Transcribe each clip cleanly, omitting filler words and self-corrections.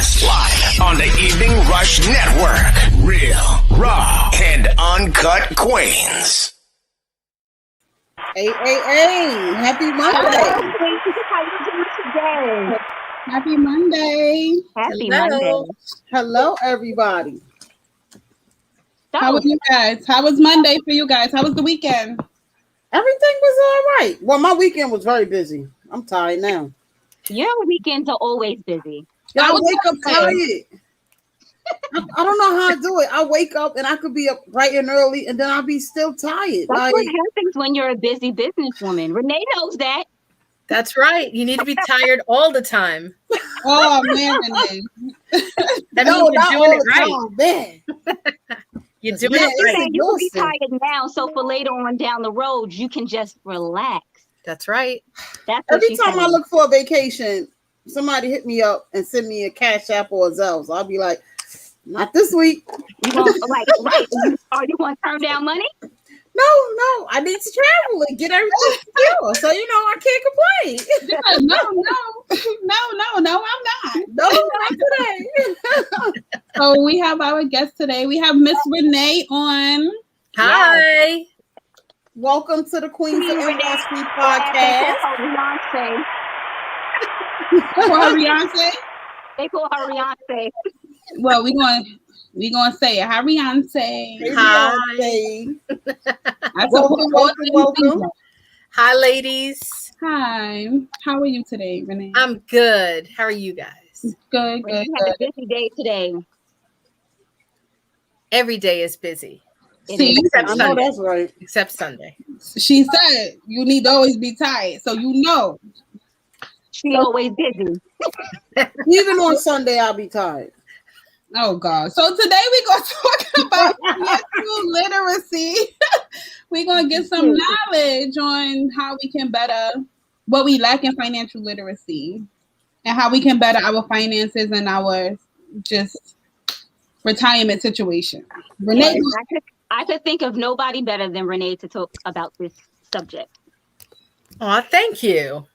Live on the Evening Rush Network. Real, raw, and uncut Queens. Hey, happy Monday. How you doing today? Happy Monday. Happy Hello. Monday. Hello, everybody. So, How was you guys? How was Monday for you guys? How was the weekend? Everything was all right. Well, my weekend was very busy. I'm tired now. your weekends are always busy. I was wake up tired. tired. I don't know how I do it. I wake up and I could be up bright and early, and then I'll be still tired. That's what happens when you're a busy businesswoman. Renee knows that. That's right. You need to be tired all the time. Oh man, Renee. That no, means not you're all doing the it right. time, man. You're doing Yeah, it it's right. Saying you can be exhausting. tired now, so for later on down the road, you can just relax. That's right. That's what Every she's time I saying. look for a vacation, somebody hit me up and send me a Cash App or a Zelle. So I'll be like, not this week. You want right? Are you going to turn down money? No, I need to travel and get everything secure. So I can't complain. No, I'm not. No, not today. So we have our guest today. We have Miss Renee on. Hi. Welcome to the Queens of Renee. Empire Street podcast. Beyonce. For her Beyonce. They call her Beyonce. Well, we gonna say it. Hi, Beyonce. Hey, Hi. Beyonce. I Welcome. Hi, ladies. Hi. How are you today, Renee? I'm good. How are you guys? Good. We had a busy day today. Every day is busy. See, Except I know Sunday. that's right. Except Sunday. she said you need to always be tired, so you know. She always busy. Even on Sunday, I'll be tired. Oh God. So today we're gonna talk about financial literacy. We're gonna get some knowledge on how we can better what we lack in financial literacy and how we can better our finances and our just retirement situation. Renee, Yes, I could think of nobody better than Renee to talk about this subject. Oh, thank you.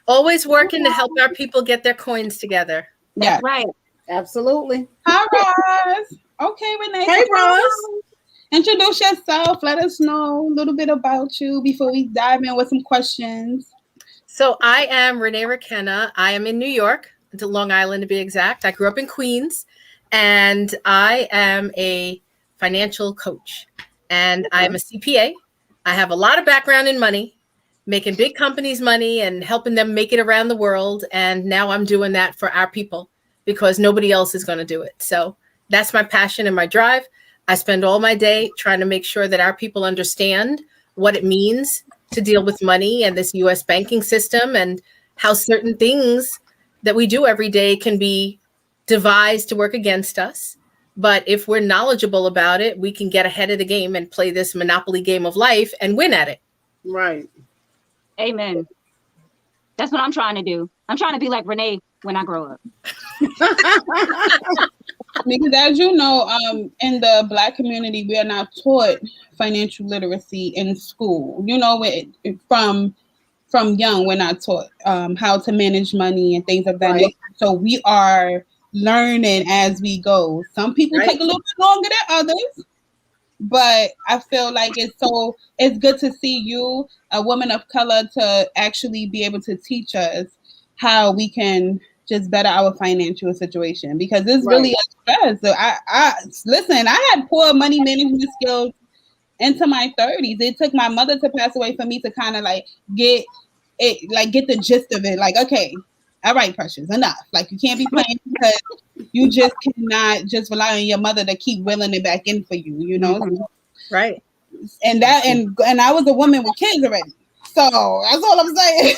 Always working to help our people get their coins together. yeah. That's right. Absolutely. Hi, Roz. Okay, Renee. Hey, Roz. Introduce yourself. Let us know a little bit about you before we dive in with some questions. So I am Renee Rakenna. I am in New York, to Long Island to be exact. I grew up in Queens, and I am a financial coach, and I'm a CPA. I have a lot of background in money, making big companies money and helping them make it around the world. And now I'm doing that for our people because nobody else is going to do it. So that's my passion and my drive. I spend all my day trying to make sure that our people understand what it means to deal with money and this US banking system and how certain things that we do every day can be devised to work against us. But if we're knowledgeable about it, we can get ahead of the game and play this monopoly game of life and win at it. Right. Amen. That's what I'm trying to do. I'm trying to be like Renee when I grow up. Because as you know, in the Black community, we are not taught financial literacy in school. From young, we're not taught how to manage money and things of that nature. So we are learning as we go. Some people take a little bit longer than others, but I feel like it's good to see you, a woman of color, to actually be able to teach us how we can just better our financial situation, because it's really a stress. So I had poor money management skills into my 30s. It took my mother to pass away for me to kind of get the gist of it. Like, okay, all right, Precious, enough. Like, you can't be playing because you just cannot just rely on your mother to keep willing it back in for you, Mm-hmm. Right. And I was a woman with kids already. So that's all I'm saying.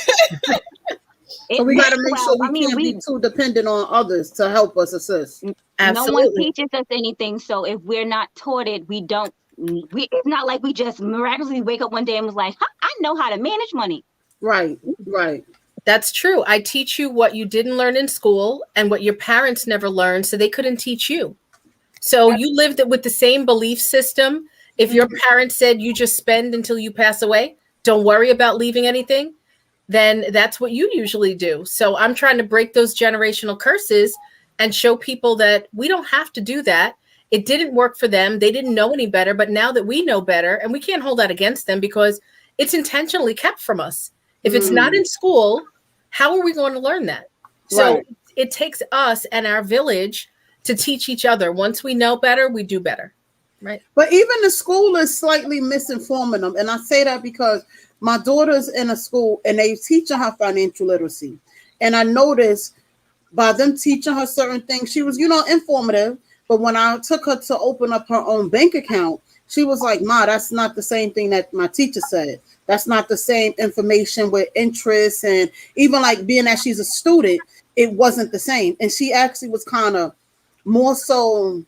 So we got to make sure we can't be too dependent on others to help us assist. Absolutely. No one teaches us anything. So if we're not taught it, it's not like we just miraculously wake up one day and was like, I know how to manage money. Right. That's true. I teach you what you didn't learn in school and what your parents never learned, so they couldn't teach you. So you lived with the same belief system. If your parents said you just spend until you pass away, don't worry about leaving anything, then that's what you usually do. So I'm trying to break those generational curses and show people that we don't have to do that. It didn't work for them. They didn't know any better. But now that we know better, and we can't hold that against them because it's intentionally kept from us. If it's not in school, how are we going to learn that? So it takes us and our village to teach each other. Once we know better, we do better. Right. But even the school is slightly misinforming them. And I say that because my daughter's in a school and they teaching her financial literacy. And I noticed by them teaching her certain things, she was, informative. But when I took her to open up her own bank account, she was like, Ma, that's not the same thing that my teacher said. That's not the same information with interest. And even like being that she's a student, it wasn't the same. And she actually was kind of more so,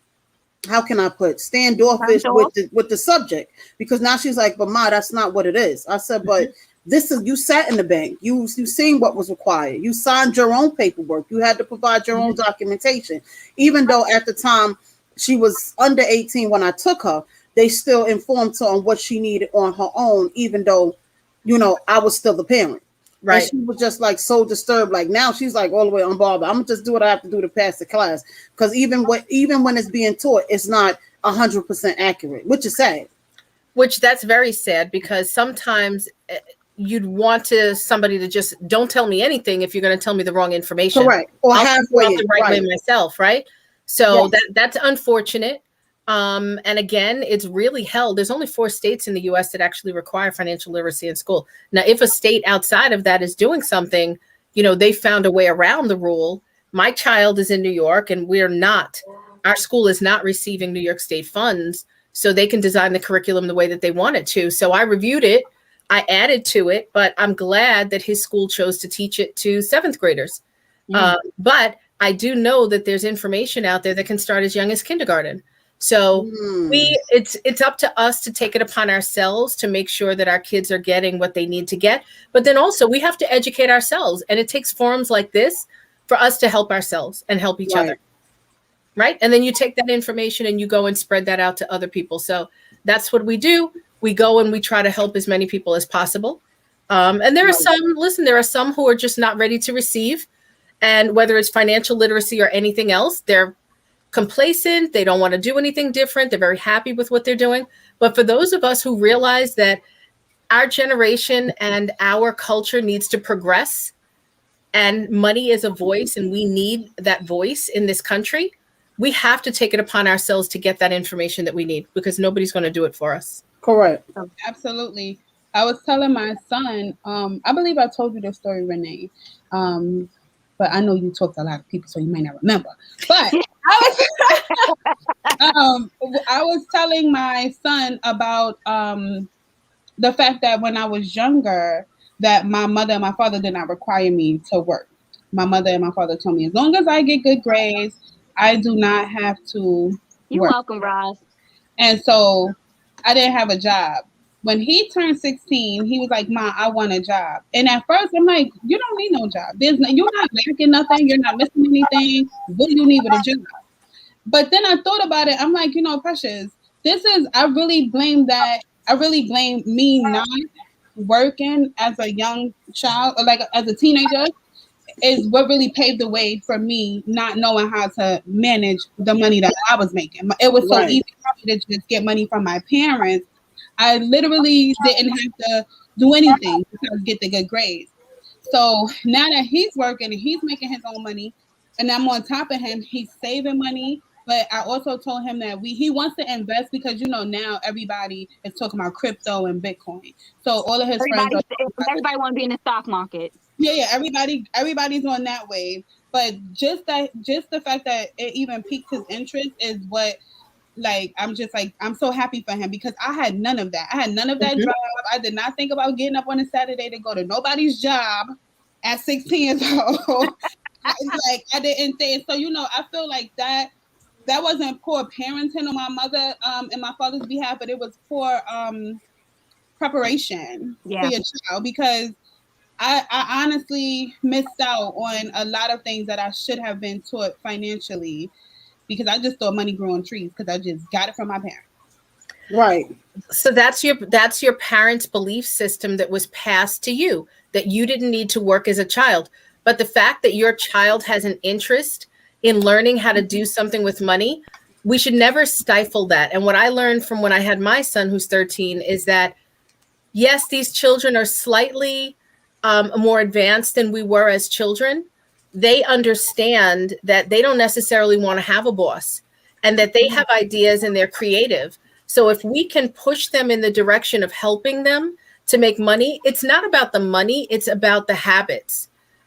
how can I put, standoffish with the subject. Because now she's like, but Ma, that's not what it is. I said, but this is, you sat in the bank. You seen what was required. You signed your own paperwork. You had to provide your own documentation. Even though at the time she was under 18 when I took her, they still informed her on what she needed on her own, even though, I was still the parent. Right. And she was just like so disturbed. Like now she's like all the way unbothered. I'm gonna just do what I have to do to pass the class. Because even when it's being taught, it's not 100% accurate, which is sad. Which that's very sad because sometimes you'd want somebody to just don't tell me anything if you're going to tell me the wrong information. Correct. Or halfway the right way myself, right? So that's unfortunate. And again, it's really held. There's only 4 states in the U.S. that actually require financial literacy in school. Now, if a state outside of that is doing something, they found a way around the rule. My child is in New York and our school is not receiving New York State funds, so they can design the curriculum the way that they want it to. So I reviewed it. I added to it, but I'm glad that his school chose to teach it to 7th graders. But I do know that there's information out there that can start as young as kindergarten. So it's up to us to take it upon ourselves to make sure that our kids are getting what they need to get. But then also we have to educate ourselves. And it takes forums like this for us to help ourselves and help each other. Right. And then you take that information and you go and spread that out to other people. So that's what we do. We go and we try to help as many people as possible. And there are some who are just not ready to receive. And whether it's financial literacy or anything else, they're complacent. They don't want to do anything different. They're very happy with what they're doing. But for those of us who realize that our generation and our culture needs to progress and money is a voice and we need that voice in this country, we have to take it upon ourselves to get that information that we need because nobody's going to do it for us. Correct. Absolutely. I was telling my son, I believe I told you the story, Renee. But I know you talked to a lot of people, so you may not remember. But I was telling my son about the fact that when I was younger, that my mother and my father did not require me to work. My mother and my father told me, as long as I get good grades, I do not have to You're work. welcome, Roz. And so I didn't have a job. When he turned 16, he was like, Ma, I want a job. And at first, I'm like, you don't need no job. You're not lacking nothing. You're not missing anything. What do you need with a job? But then I thought about it. I'm like, Precious, I really blame me not working as a young child, or like as a teenager, is what really paved the way for me not knowing how to manage the money that I was making. It was so easy for me to just get money from my parents. I literally didn't have to do anything to get the good grades. So now that he's working and he's making his own money, and I'm on top of him, he's saving money. But I also told him that he wants to invest because now everybody is talking about crypto and Bitcoin. So all of his everybody want to be in the stock market. Yeah, everybody's on that wave. But just the fact that it even piqued his interest is what. I'm so happy for him because I had none of that. I had none of that job. I did not think about getting up on a Saturday to go to nobody's job at 16 years old. I didn't think. So, I feel like that wasn't poor parenting on my mother and my father's behalf, but it was poor preparation for your child because I honestly missed out on a lot of things that I should have been taught financially. Because I just thought money grew on trees because I just got it from my parents. Right. So that's your parents' belief system that was passed to you. that you didn't need to work as a child. But the fact that your child has an interest in learning how to do something with money, we should never stifle that. And what I learned from when I had my son, who's 13, is that, yes, these children are slightly more advanced than we were as children. They understand that they don't necessarily want to have a boss and that they have ideas and they're creative. So if we can push them in the direction of helping them to make money, it's not about the money, it's about the habits.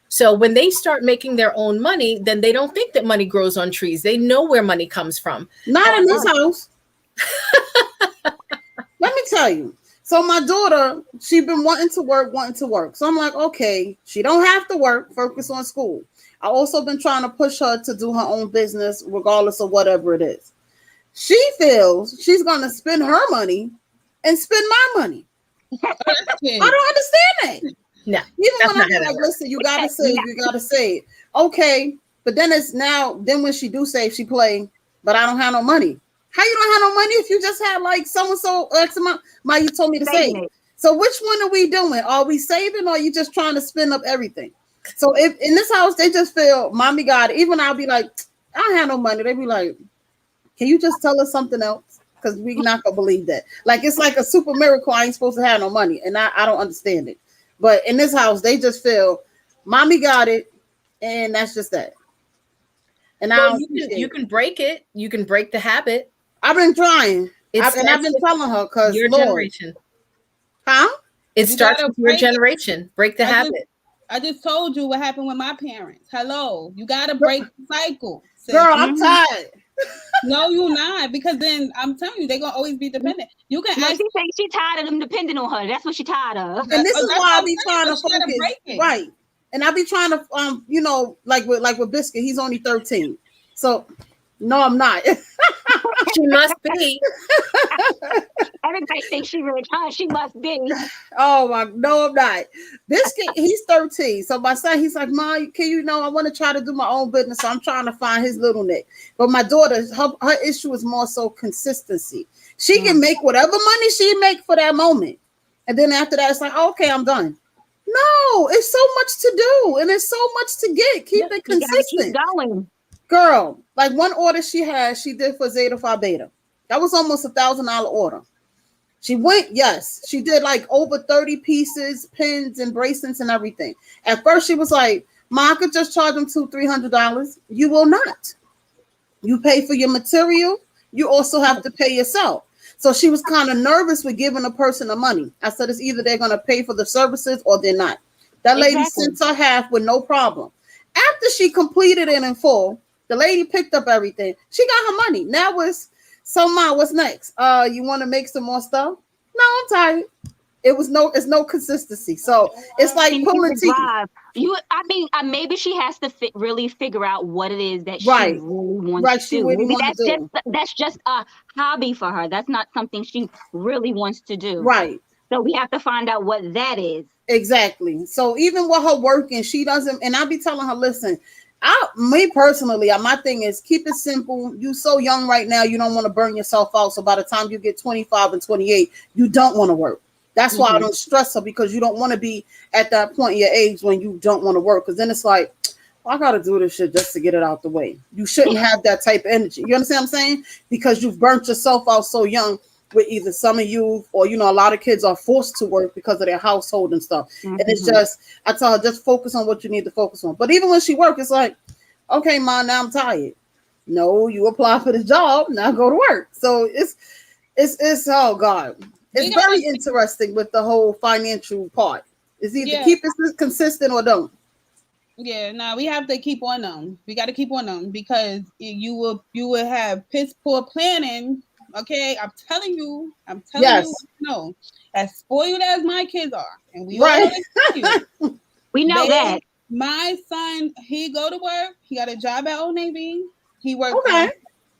So when they start making their own money, then they don't think that money grows on trees. They know where money comes from. Not in this house. Let me tell you. So my daughter, she been wanting to work. So I'm like, okay, she don't have to work, focus on school. I also been trying to push her to do her own business, regardless of whatever it is. She feels she's going to spend her money and spend my money. I don't understand that. No, even when I'm like, listen, you gotta save, okay, but then when she do save, she play, but I don't have no money. How you don't have no money if you just had like so X amount? You told me to save. So which one are we doing? Are we saving, or are you just trying to spend up everything? So if in this house they just feel mommy got it, even I'll be like, I don't have no money. They be like, can you just tell us something else? Because we not gonna believe that. Like it's like a super miracle. I ain't supposed to have no money, and I don't understand it. But in this house, they just feel mommy got it, and that's just that. And well, you can break it. You can break the habit. I've been trying. I've been telling her because your generation. Huh? It starts with your generation. Break the habit. I just told you what happened with my parents. Hello. You got to break the cycle. Sis. Girl, I'm tired. No, you're not, because then I'm telling you, they're gonna always be dependent. You can she say she tired of them depending on her. That's what she tired of. And this is why I be trying to focus. Right. And I be trying to like with Biscuit, he's only 13. So no, I'm not. She must be. Everybody thinks she rich, huh? She must be. Oh my, no, I'm not. Biscuit, he's 13. So my son, he's like, Mom, I want to try to do my own business. So I'm trying to find his little nick. But my daughter, her issue is more so consistency. She can make whatever money she make for that moment. And then after that, it's like, okay, I'm done. No, it's so much to do. And it's so much to get. Keep it consistent. Keep going. Girl, like one order she did for Zeta Phi Beta. That was almost $1,000 order. She did like over 30 pieces, pins and bracelets and everything. At first she was like, Ma, I could just charge them $200-$300. You will not. You pay for your material. You also have to pay yourself. So she was kind of nervous with giving a person the money. I said, it's either they're going to pay for the services or they're not. That lady sent her half with no problem. After she completed it in full, the lady picked up everything. She got her money. Now so Ma, what's next? You want to make some more stuff? No, I'm tired. It's no consistency. So it's like pulling teeth. Maybe she has to really figure out what it is that she really wants to do. Maybe that's just a hobby for her. That's not something she really wants to do. Right. So we have to find out what that is. Exactly. So even with her working, she doesn't, and I'll be telling her, listen, me personally, my thing is keep it simple. You so young right now, you don't want to burn yourself out. So by the time you get 25 and 28, you don't want to work. That's why I don't stress her, because you don't want to be at that point in your age when you don't want to work. Because then it's like, I got to do this shit just to get it out the way. You shouldn't have that type of energy. You understand what I'm saying? Because you've burnt yourself out so young with either some of you or, a lot of kids are forced to work because of their household and stuff. Mm-hmm. And it's just, I tell her, just focus on what you need to focus on. But even when she works, it's like, okay, Ma, now I'm tired. No, you apply for the job, now go to work. So it's oh God. It's very interesting with the whole financial part. It's either keep it consistent or don't. Yeah, no, we have to keep on them. We got to keep on them, because you will have piss poor planning. Okay, I'm telling you. No, as spoiled as my kids are, and we we know that. My son, he go to work. He got a job at Old Navy. He worked.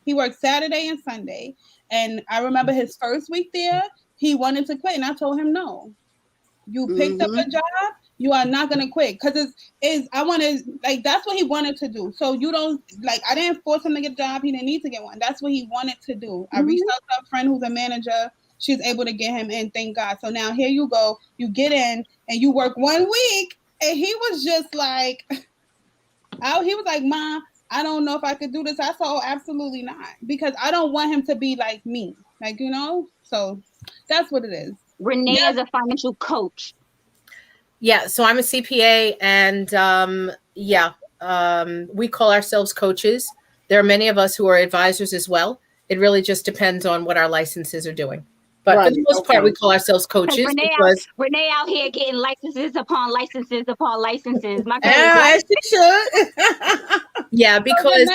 He worked Saturday and Sunday. And I remember his first week there, he wanted to quit, and I told him, no. You picked up a job. You are not gonna quit, because I want to, like, that's what he wanted to do. So you don't, like, I didn't force him to get a job. He didn't need to get one. That's what he wanted to do. I reached out to a friend who's a manager. She's able to get him in, thank God. So now here you go. You get in and you work 1 week. And he was just like, he was like, Mom, I don't know if I could do this. I said, oh, absolutely not. Because I don't want him to be like me. Like, you know? So that's what it is. Renee is a financial coach. Yeah, so I'm a CPA, and we call ourselves coaches. There are many of us who are advisors as well. It really just depends on what our licenses are doing. But for the most part, we call ourselves coaches. Renee out here getting licenses upon licenses upon licenses. My yeah, she should. Yeah, because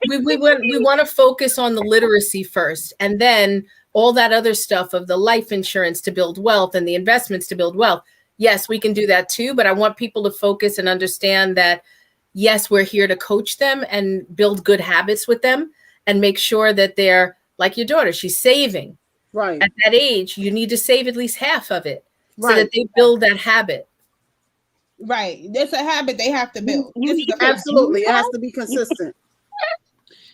we want to focus on the literacy first, and then all that other stuff of the life insurance to build wealth and the investments to build wealth. Yes, we can do that too, but I want people to focus and understand that, yes, we're here to coach them and build good habits with them and make sure that they're like your daughter. She's saving. Right. At that age, you need to save at least half of it so that they build that habit. Right. That's a habit they have to build. Absolutely. It has to be consistent.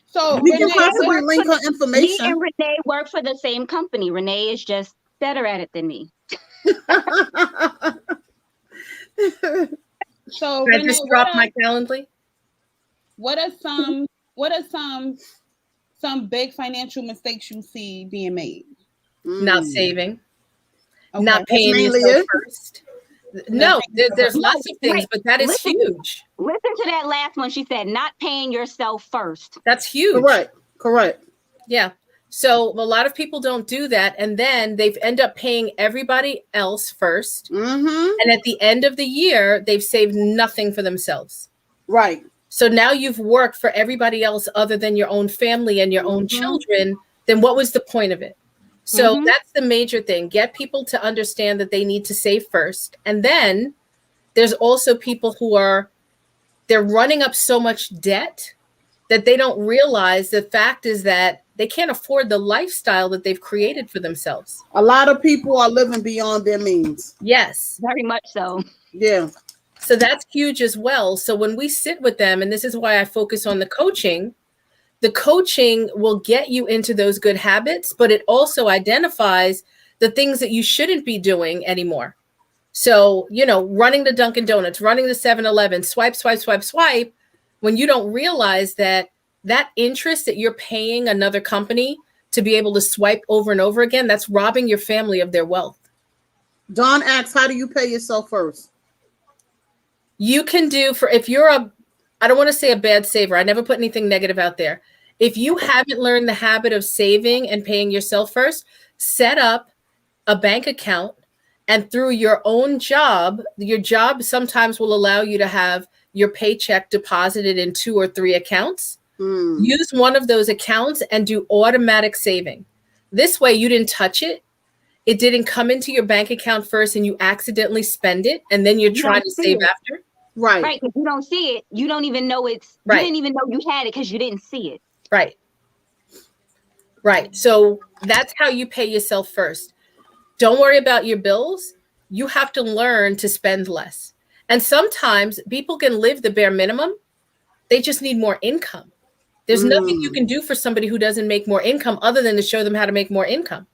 So we can possibly link her information. Me and Renee work for the same company. Renee is just better at it than me. So I just dropped my Calendly. What are some big financial mistakes you see being made? Not saving, not paying yourself first. No, there's lots of things, but that is huge. Listen to that last one. She said, not paying yourself first. That's huge. Correct. Yeah. So a lot of people don't do that. And then they end up paying everybody else first. Mm-hmm. And at the end of the year, they've saved nothing for themselves. Right. So now you've worked for everybody else other than your own family and your own children. Then what was the point of it? So that's the major thing. Get people to understand that they need to save first. And then there's also people who they're running up so much debt that they don't realize the fact is that they can't afford the lifestyle that they've created for themselves. A lot of people are living beyond their means. Yes. Very much so. Yeah. So that's huge as well. So when we sit with them, and this is why I focus on the coaching will get you into those good habits, but it also identifies the things that you shouldn't be doing anymore. So, running the Dunkin' Donuts, running the 7-Eleven, swipe, when you don't realize that interest that you're paying another company to be able to swipe over and over again, that's robbing your family of their wealth. Don asks, how do you pay yourself first? You can do if you're I don't want to say a bad saver. I never put anything negative out there. If you haven't learned the habit of saving and paying yourself first, set up a bank account, and through your own job, your job sometimes will allow you to have your paycheck deposited in 2 or 3 accounts. Use one of those accounts and do automatic saving. This way you didn't touch it. It didn't come into your bank account first and you accidentally spend it. And then you're trying to save after. Right. If you don't see it, you don't even know you didn't even know you had it because you didn't see it. Right. So that's how you pay yourself first. Don't worry about your bills. You have to learn to spend less. And sometimes people can live the bare minimum. They just need more income. There's nothing you can do for somebody who doesn't make more income other than to show them how to make more income.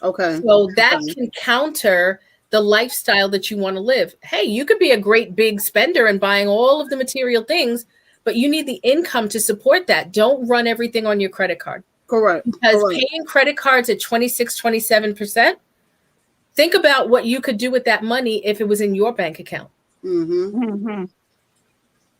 Okay. So that can counter the lifestyle that you want to live. Hey, you could be a great big spender and buying all of the material things, but you need the income to support that. Don't run everything on your credit card. Correct. Because paying credit cards at 26, 27%, think about what you could do with that money if it was in your bank account.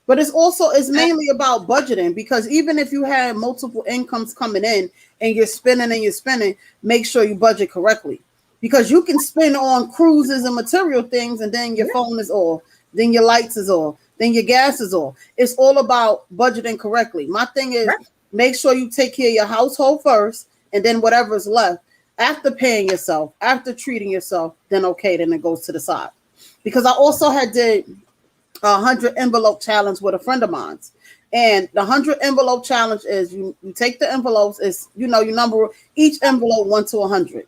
But it's mainly about budgeting, because even if you have multiple incomes coming in and you're spending, make sure you budget correctly. Because you can spend on cruises and material things, and then your phone is off, then your lights is off, then your gas is off. It's all about budgeting correctly. My thing is, make sure you take care of your household first, and then whatever's left, after paying yourself, after treating yourself, then it goes to the side. Because I also did 100 envelope challenge with a friend of mine. And the 100 envelope challenge is you take the envelopes, you number each envelope 1 to 100.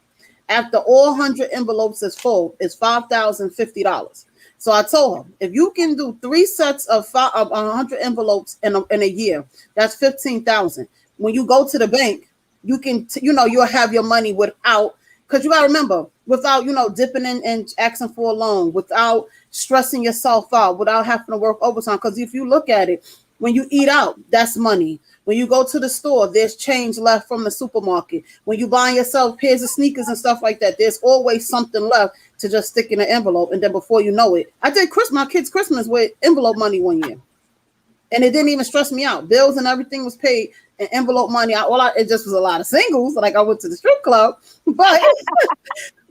After all 100 envelopes is full, it's $5,050. So I told her, if you can do 3 sets of 100 envelopes in a year, that's $15,000. When you go to the bank, you can, you'll have your money without Because you got to remember, without, dipping in and asking for a loan, without stressing yourself out, without having to work overtime. Because if you look at it, when you eat out, that's money. When you go to the store, there's change left from the supermarket. When you buy yourself pairs of sneakers and stuff like that, there's always something left to just stick in an envelope. And then before you know it, I did my kids' Christmas with envelope money one year. And it didn't even stress me out. Bills and everything was paid in envelope money. It just was a lot of singles. Like I went to the strip club, but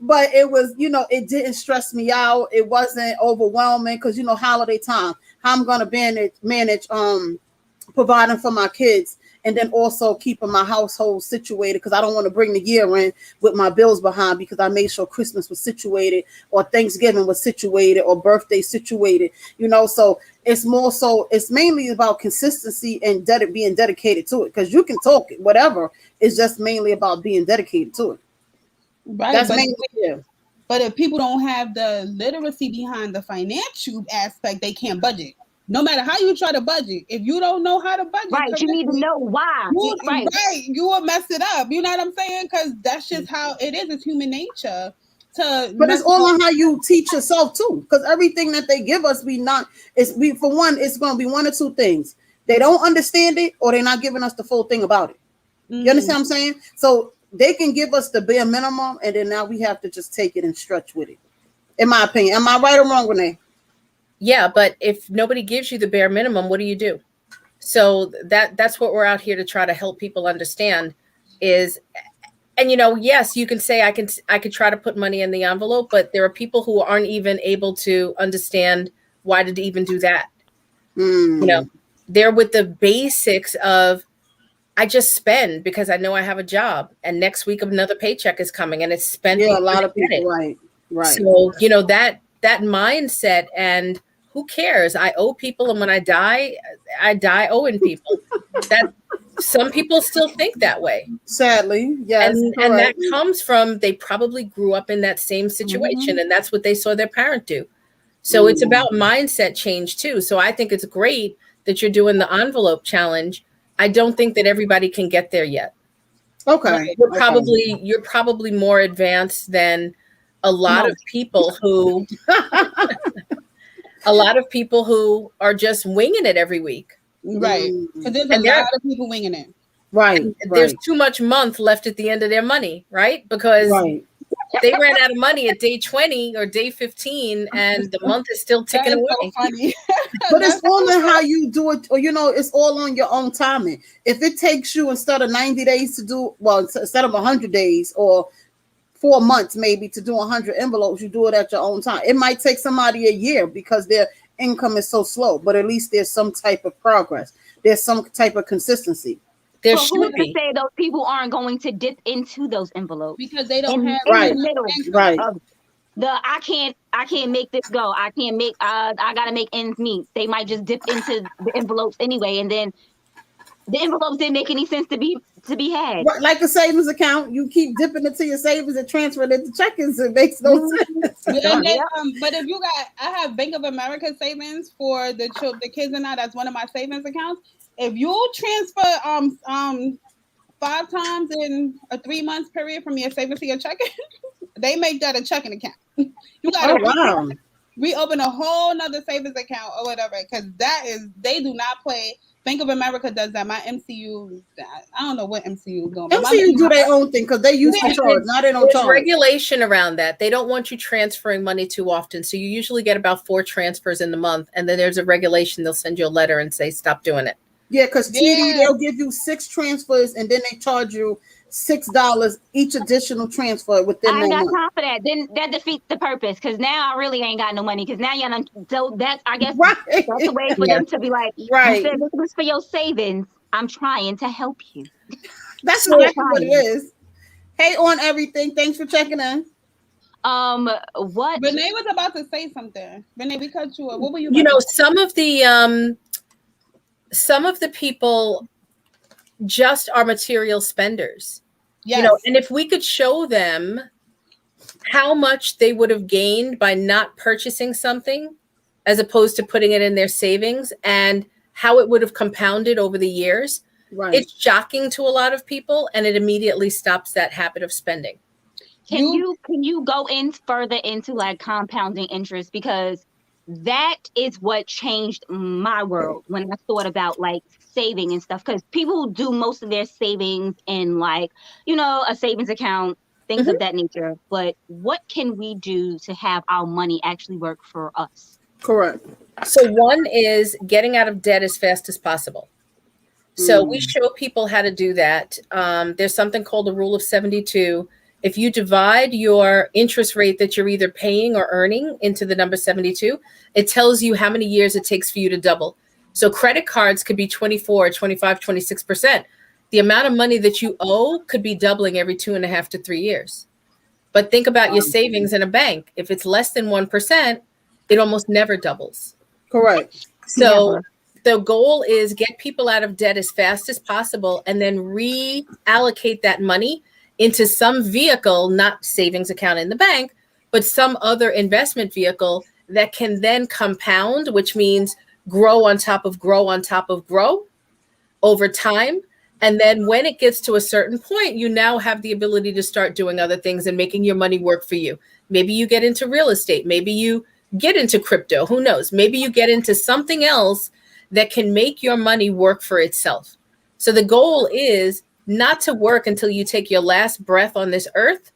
but it was, it didn't stress me out. It wasn't overwhelming because, holiday time, how I'm going to manage providing for my kids and then also keeping my household situated, because I don't want to bring the year in with my bills behind, because I made sure Christmas was situated or Thanksgiving was situated or birthday situated, so it's mainly about consistency and being dedicated to it, because you can talk it, whatever. It's just mainly about being dedicated to it. Right. That's mainly it. But if people don't have the literacy behind the financial aspect, they can't budget. No matter how you try to budget, if you don't know how to budget, right, you need to know why. Right, you will mess it up. You know what I'm saying? Because that's just how it is. It's human nature. But it's all on how you teach yourself too. Because everything that they give us, it's going to be one or two things. They don't understand it, or they're not giving us the full thing about it. You understand what I'm saying? So they can give us the bare minimum, and then now we have to just take it and stretch with it. In my opinion, am I right or wrong, Renee? Yeah, but if nobody gives you the bare minimum, what do you do? So that's what we're out here to try to help people understand is, and yes, you can say I could try to put money in the envelope, but there are people who aren't even able to understand why to even do that. They're with the basics of, I just spend because I know I have a job, and next week another paycheck is coming and it's spent. Yeah, a lot of people, right. So that mindset, and who cares? I owe people, and when I die owing people. That some people still think that way. Sadly, yes. And that comes from, they probably grew up in that same situation, and that's what they saw their parent do. So it's about mindset change too. So I think it's great that you're doing the envelope challenge. I don't think that everybody can get there yet. Okay. You're probably more advanced than a lot of people who are just winging it every week. Right. Because there's a lot of people winging it. Right. There's too much month left at the end of their money, right? Because they ran out of money at day 20 or day 15, and the month is still ticking away. So funny. But it's all in how you do it, or it's all on your own timing. If it takes you, instead of 90 days to do, instead of 100 days or 4 months maybe to do 100 envelopes, you do it at your own time. It might take somebody a year because their income is so slow, but at least there's some type of progress. There's some type of consistency. There should be. Say those people aren't going to dip into those envelopes because they don't have in the middle of I can't make this go. I can't make. I gotta make ends meet. They might just dip into the envelopes anyway, and then the envelopes didn't make any sense to be had. Like a savings account, you keep dipping into your savings and transferring it to checkings. It makes no sense. But if you I have Bank of America savings for the kids and that's one of my savings accounts. If you transfer 5 times in a 3 month period from your savings to your checking, they make that a checking account. You got reopen a whole nother savings account or whatever, because they do not play. Bank of America does that. My MCU, I don't know what MCU is going. MCU do their own thing because they use to charge. Now they don't charge. Regulation around that. They don't want you transferring money too often. So you usually get about 4 transfers in the month, and then there's a regulation. They'll send you a letter and say stop doing it. Yeah, because TD they'll give you 6 transfers, and then they charge you $6 each additional transfer within. I ain't got time for that. Then that defeats the purpose, because now I really ain't got no money. Because now y'all, so that's, I guess that's a way for them to be like, right, this was for your savings. I'm trying to help you. That's exactly what it is. Hey, on everything. Thanks for checking in. What? Renee was about to say something. Renee, we cut you off. What were you? Some of the people just are material spenders. Yes. And if we could show them how much they would have gained by not purchasing something as opposed to putting it in their savings, and how it would have compounded over the years, it's shocking to a lot of people, and it immediately stops that habit of spending. Can you go in further into like compounding interest, because that is what changed my world when I thought about like saving and stuff, because people do most of their savings in like, a savings account, things of that nature. But what can we do to have our money actually work for us? Correct. So one is getting out of debt as fast as possible. So we show people how to do that. There's something called the rule of 72. If you divide your interest rate that you're either paying or earning into the number 72, it tells you how many years it takes for you to double. So credit cards could be 24, 25, 26%. The amount of money that you owe could be doubling every 2.5 to 3 years. But think about your savings in a bank. If it's less than 1%, it almost never doubles. Correct. So the goal is get people out of debt as fast as possible and then reallocate that money into some vehicle, not savings account in the bank, but some other investment vehicle that can then compound, which means grow on top of grow on top of grow over time. And then when it gets to a certain point, you now have the ability to start doing other things and making your money work for you. Maybe you get into real estate. Maybe you get into crypto. Who knows? Maybe you get into something else that can make your money work for itself. So the goal is not to work until you take your last breath on this earth,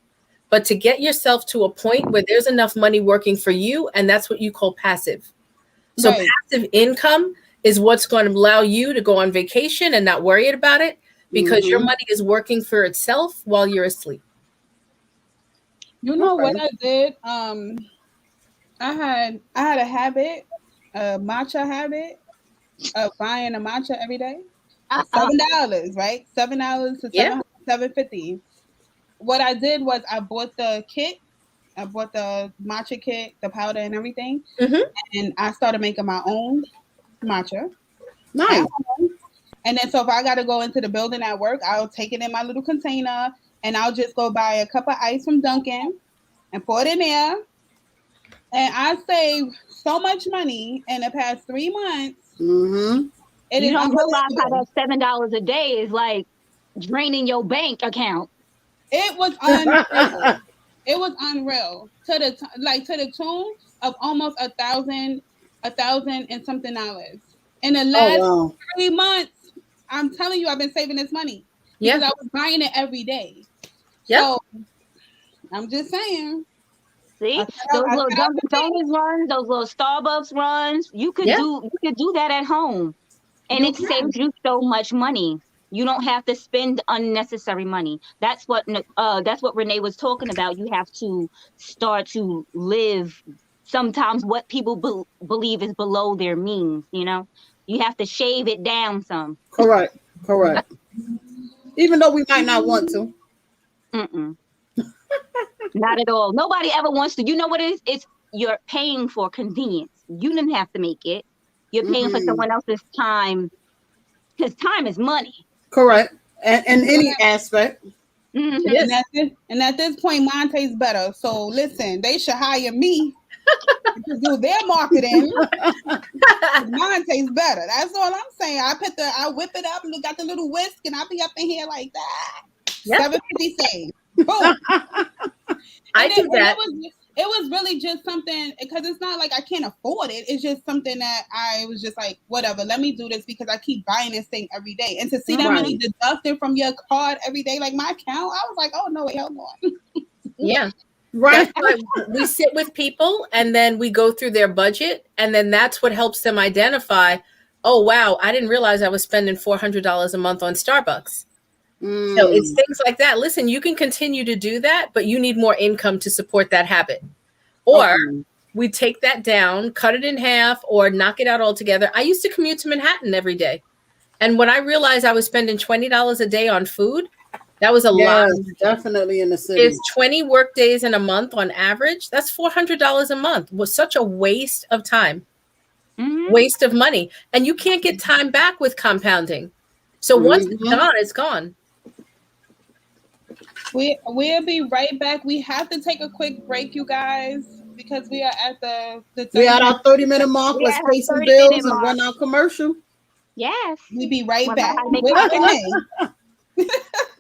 but to get yourself to a point where there's enough money working for you. And that's what you call passive. So passive income is what's going to allow you to go on vacation and not worry about it, because your money is working for itself while you're asleep. You know what I did? I had a habit, a matcha habit of buying a matcha every day. $7, right? $7 to $7.50. What I did was I bought the kit. I bought the matcha kit, the powder and everything. And I started making my own matcha. Nice. And then so if I got to go into the building at work, I'll take it in my little container and I'll just go buy a cup of ice from Dunkin' and pour it in there. And I saved so much money in the past 3 months. You don't realize how that $7 a day is like draining your bank account. It was unreal. It was unreal to the tune of almost $1,000 and something dollars in the last 3 months. I'm telling you, I've been saving this money because I was buying it every day. So I'm just saying. See, those little Dunkin' Donuts runs, those little Starbucks runs, you could do that at home, and it saves you so much money. You don't have to spend unnecessary money. That's what Renee was talking about. You have to start to live sometimes what people believe is below their means. You have to shave it down some. Correct. Even though we might not want to. Not at all. Nobody ever wants to. You know what it is? It's you're paying for convenience. You didn't have to make it. You're paying for someone else's time, because time is money. Correct. And any aspect. And at this point, mine tastes better. So listen, they should hire me to do their marketing. Mine tastes better. That's all I'm saying. I whip it up and got the little whisk, and I'll be up in here like that. $7.50 saved. Boom. I do that. It was really just something, because it's not like I can't afford it. It's just something that I was just like, whatever, let me do this because I keep buying this thing every day. And to see that money deducted from your card every day, like my account, I was like, oh no, hold on. Right. We sit with people and then we go through their budget, and then that's what helps them identify, oh wow, I didn't realize I was spending $400 a month on Starbucks. So it's things like that. Listen, you can continue to do that, but you need more income to support that habit. Or we take that down, cut it in half, or knock it out altogether. I used to commute to Manhattan every day. And when I realized I was spending $20 a day on food, that was a lot. Definitely in the city. It's 20 work days in a month on average. That's $400 a month. It was such a waste of time, waste of money. And you can't get time back with compounding. So once it's gone, it's gone. We'll be right back. We have to take a quick break, you guys, because we are at we're at our 30-minute mark. Let's pay some bills and run our commercial. Yes. We'll be right back.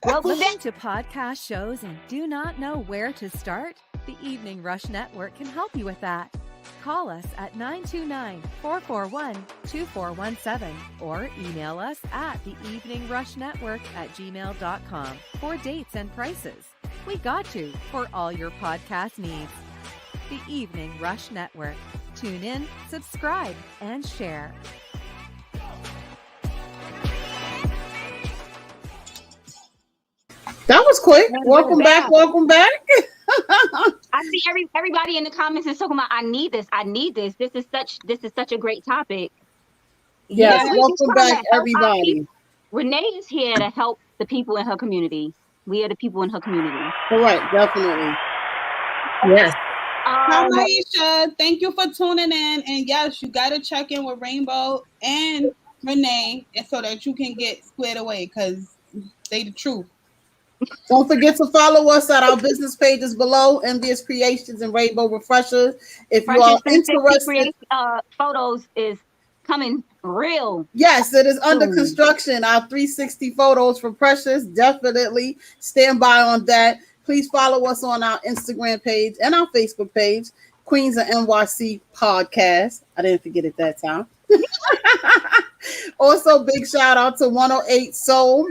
What was Listening that? to podcast shows and do not know where to start? The Evening Rush Network can help you with that. Call us at 929-441-2417 or email us at theeveningrushnetwork@gmail.com for dates and prices. We got you for all your podcast needs. The Evening Rush Network. Tune in, subscribe, and share. That was quick. Welcome back. Welcome back. I see everybody in the comments is talking about I need this. This is such a great topic. Yes, Yeah, welcome back, everybody. Renee is here to help the people in her community. We are the people in her community. Correct, definitely. Yes. Hi, Aisha. Thank you for tuning in. And yes, you got to check in with Rainbow and Renee and so that you can get squared away because they the truth. Don't forget to follow us at our business pages below, Envious Creations and Rainbow Refreshers. If you are interested, photos is coming real. Yes, it is under soon. construction. Our 360 photos for Precious. Definitely stand by on that. Please follow us on our Instagram page and our Facebook page, Queens of NYC Podcast. I didn't forget it that time. Also, big shout out to 108 Soul.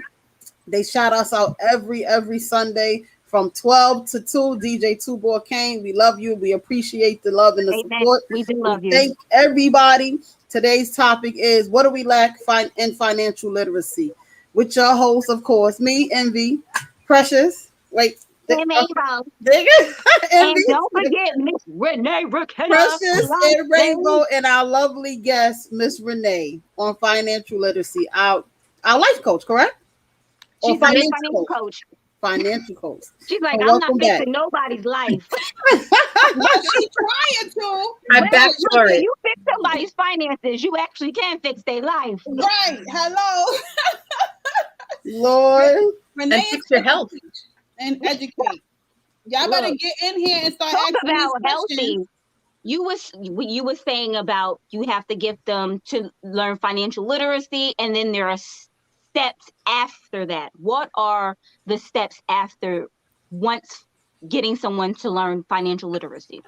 They shout us out every Sunday from 12 to 2. DJ Two-Boy Kane, we love you. We appreciate the love and the support. We do love you. Thank everybody. Today's topic is what do we lack in financial literacy? With your host, of course, me, Envy, Precious. Wait. And don't forget Miss Renee Raquena. Precious and Rainbow and our lovely guest, Miss Renee, on financial literacy. Our life coach, correct? She's a financial coach. Financial coach. She's like, Well, I'm not fixing nobody's life. She's trying to. I back for it. You fix somebody's finances, you actually can fix their life. Right. Hello. Lord. Renee And fix your health. And educate. Y'all better get in here and start Talk asking about these healthy. questions. You was saying about you have to get them to learn financial literacy, and then there are steps after that. What are the steps after once getting someone to learn financial literacy?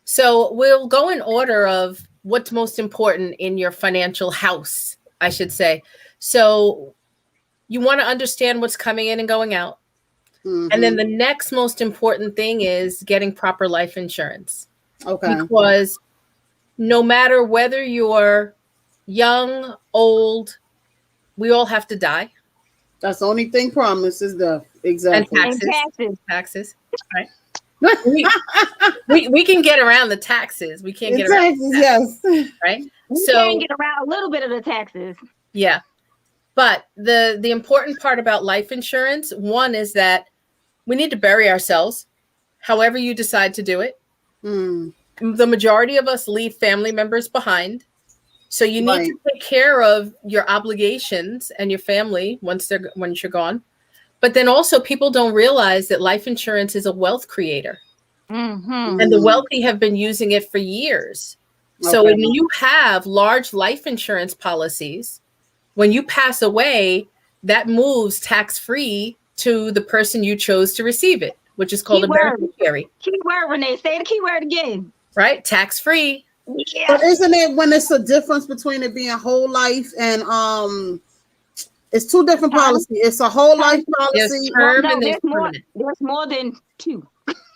So we'll go in order of what's most important in your financial house, I should say. So you want to understand what's coming in and going out. Mm-hmm. And then the next most important thing is getting proper life insurance. Okay. Because no matter whether you're young, old, we all have to die. That's the only thing promised is death. Exactly. And taxes. Right. we can get around the taxes. We can't get around taxes, yes. Right. We can get around a little bit of the taxes. Yeah. But the important part about life insurance, one is that we need to bury ourselves, however you decide to do it. Mm. The majority of us leave family members behind. So you need to take care of your obligations and your family once you're gone. But then also people don't realize that life insurance is a wealth creator. Mm-hmm. And the wealthy have been using it for years. Okay. So when you have large life insurance policies, when you pass away, that moves tax-free to the person you chose to receive it, which is called a beneficiary. Keyword, Renee. Say the keyword again. Right? Tax-free. Yeah. But isn't it when it's a difference between it being whole life and it's two different policies. It's a whole life policy. There's more than two.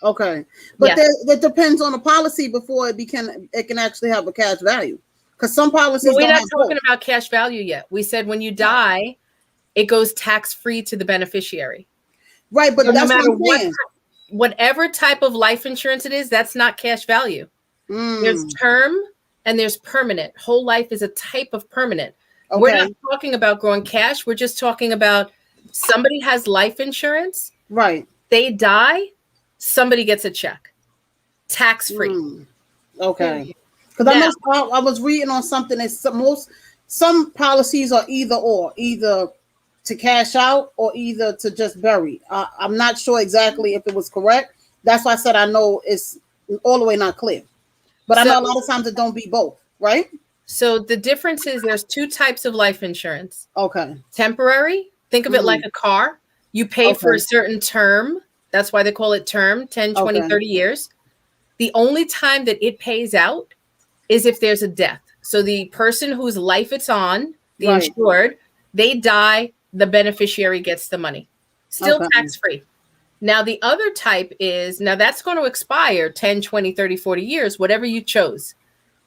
Okay. But it depends on the policy before it can actually have a cash value. Because some policies we're not talking about cash value yet. We said when you die, it goes tax-free to the beneficiary. Right, but so that's no matter what I'm saying. Whatever type of life insurance it is, that's not cash value. There's term and there's permanent. Whole life is a type of permanent. Okay. We're not talking about growing cash. We're just talking about somebody has life insurance. Right. They die. Somebody gets a check. Tax-free. Okay. Because I was reading on something that some policies are either to cash out or either to just bury. I'm not sure exactly if it was correct. That's why I said I know it's all the way not clear. But I know a lot of times it don't be both, right? So the difference is there's two types of life insurance. Okay. Temporary, think of it like a car. You pay for a certain term. That's why they call it term, 10, 20, 30 years. The only time that it pays out is if there's a death. So the person whose life it's on, the insured, they die, the beneficiary gets the money. Still tax-free. Now, the other type is, now that's going to expire 10, 20, 30, 40 years, whatever you chose.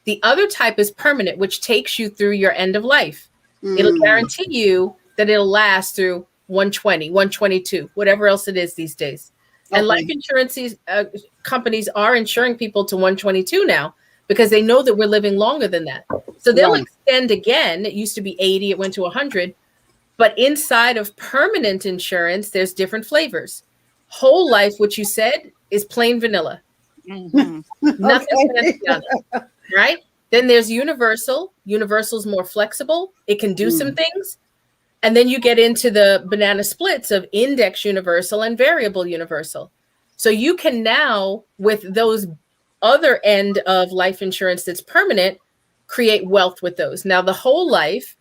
The other type is permanent, which takes you through your end of life. It'll guarantee you that it'll last through 120, 122, whatever else it is these days. And life insurance companies are insuring people to 122 now because they know that we're living longer than that. So they'll extend again. It used to be 80, it went to 100. But inside of permanent insurance, there's different flavors. Whole life, which you said, is plain vanilla. Nothing fancy on it, right? Then there's universal. Universal's more flexible. It can do some things. And then you get into the banana splits of index universal and variable universal. So you can now, with those other end of life insurance that's permanent, create wealth with those. Now, the whole life,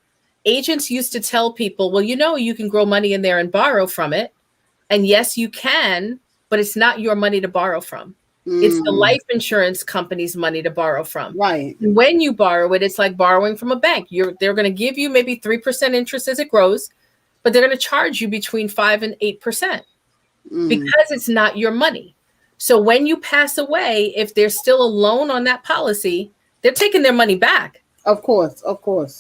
agents used to tell people, well, you can grow money in there and borrow from it. And yes, you can, but it's not your money to borrow from. It's the life insurance company's money to borrow from. Right. When you borrow it, it's like borrowing from a bank. They're going to give you maybe 3% interest as it grows, but they're going to charge you between 5 and 8% because it's not your money. So when you pass away, if there's still a loan on that policy, they're taking their money back. Of course.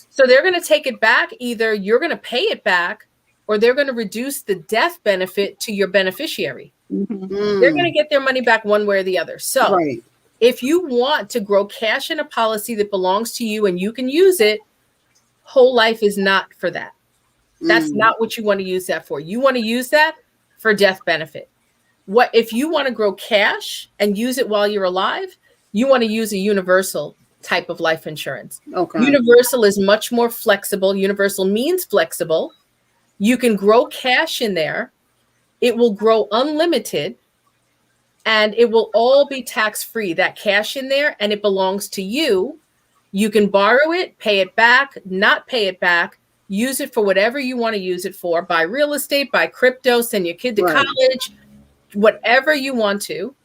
So they're going to take it back. Either you're going to pay it back or they're going to reduce the death benefit to your beneficiary. They're going to get their money back one way or the other. So if you want to grow cash in a policy that belongs to you and you can use it, whole life is not for that. That's not what you want to use that for. You want to use that for death benefit. What if you want to grow cash and use it while you're alive? You want to use a universal type of life insurance. Universal is much more flexible. Universal means flexible. You can grow cash in there. It will grow unlimited and it will all be tax-free, that cash in there, and it belongs to you. You can borrow it, pay it back, not pay it back, use it for whatever you want to use it for, buy real estate, buy crypto, send your kid to college, whatever you want to,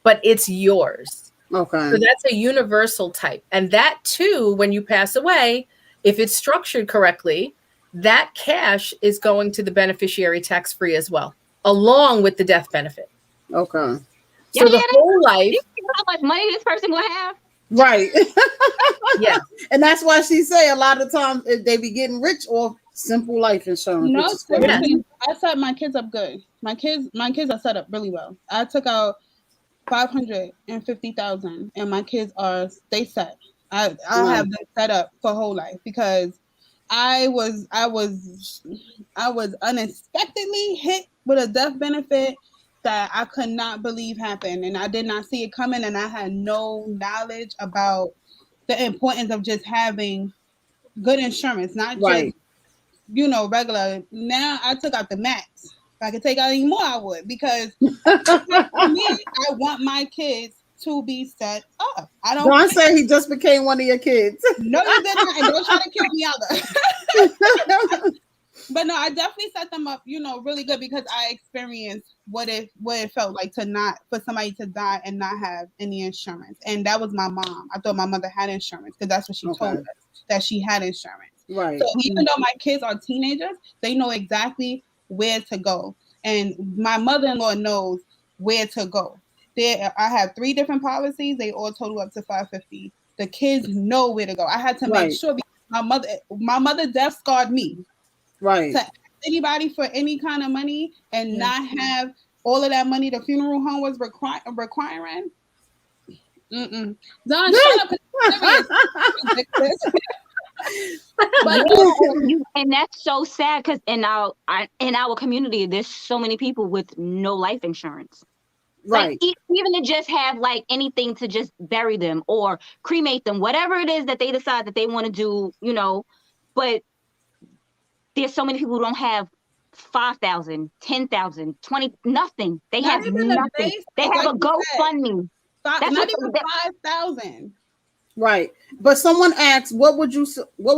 but it's yours. So that's a universal type. And that too, when you pass away, if it's structured correctly, that cash is going to the beneficiary tax-free as well, along with the death benefit. So the whole life. You know how much money this person will have? Right. Yeah. And that's why she say a lot of times they be getting rich off simple life insurance. No, seriously, I set my kids up good. My kids are set up really well. I took out $550,000 and my kids they set. I have them set up for whole life because I was unexpectedly hit with a death benefit that I could not believe happened, and I did not see it coming, and I had no knowledge about the importance of just having good insurance, not just regular. Now I took out the max. If I could take out any more, I would, because for me, I want my kids to be set up. I don't. Ron said he just became one of your kids. No, you did not. And don't try to kill me either. But no, I definitely set them up, really good because I experienced what it felt like for somebody to die and not have any insurance. And that was my mom. I thought my mother had insurance because that's what she told us, that she had insurance. Right. So even though my kids are teenagers, they know exactly where to go. And my mother-in-law knows where to go. I have 3 different policies. They all total up to $550. The kids know where to go. I had to make sure because my mother death scarred me. Right. To ask anybody for any kind of money and not have all of that money the funeral home was requiring. Don, shut up. But and that's so sad because in our community, there's so many people with no life insurance. Right. Like, even to just have like anything to just bury them or cremate them, whatever it is that they decide that they want to do, but there's so many people who don't have 5,000, 10,000, 20, nothing. They have nothing. They have a GoFundMe. Not even 5,000. Right. But someone asked, what would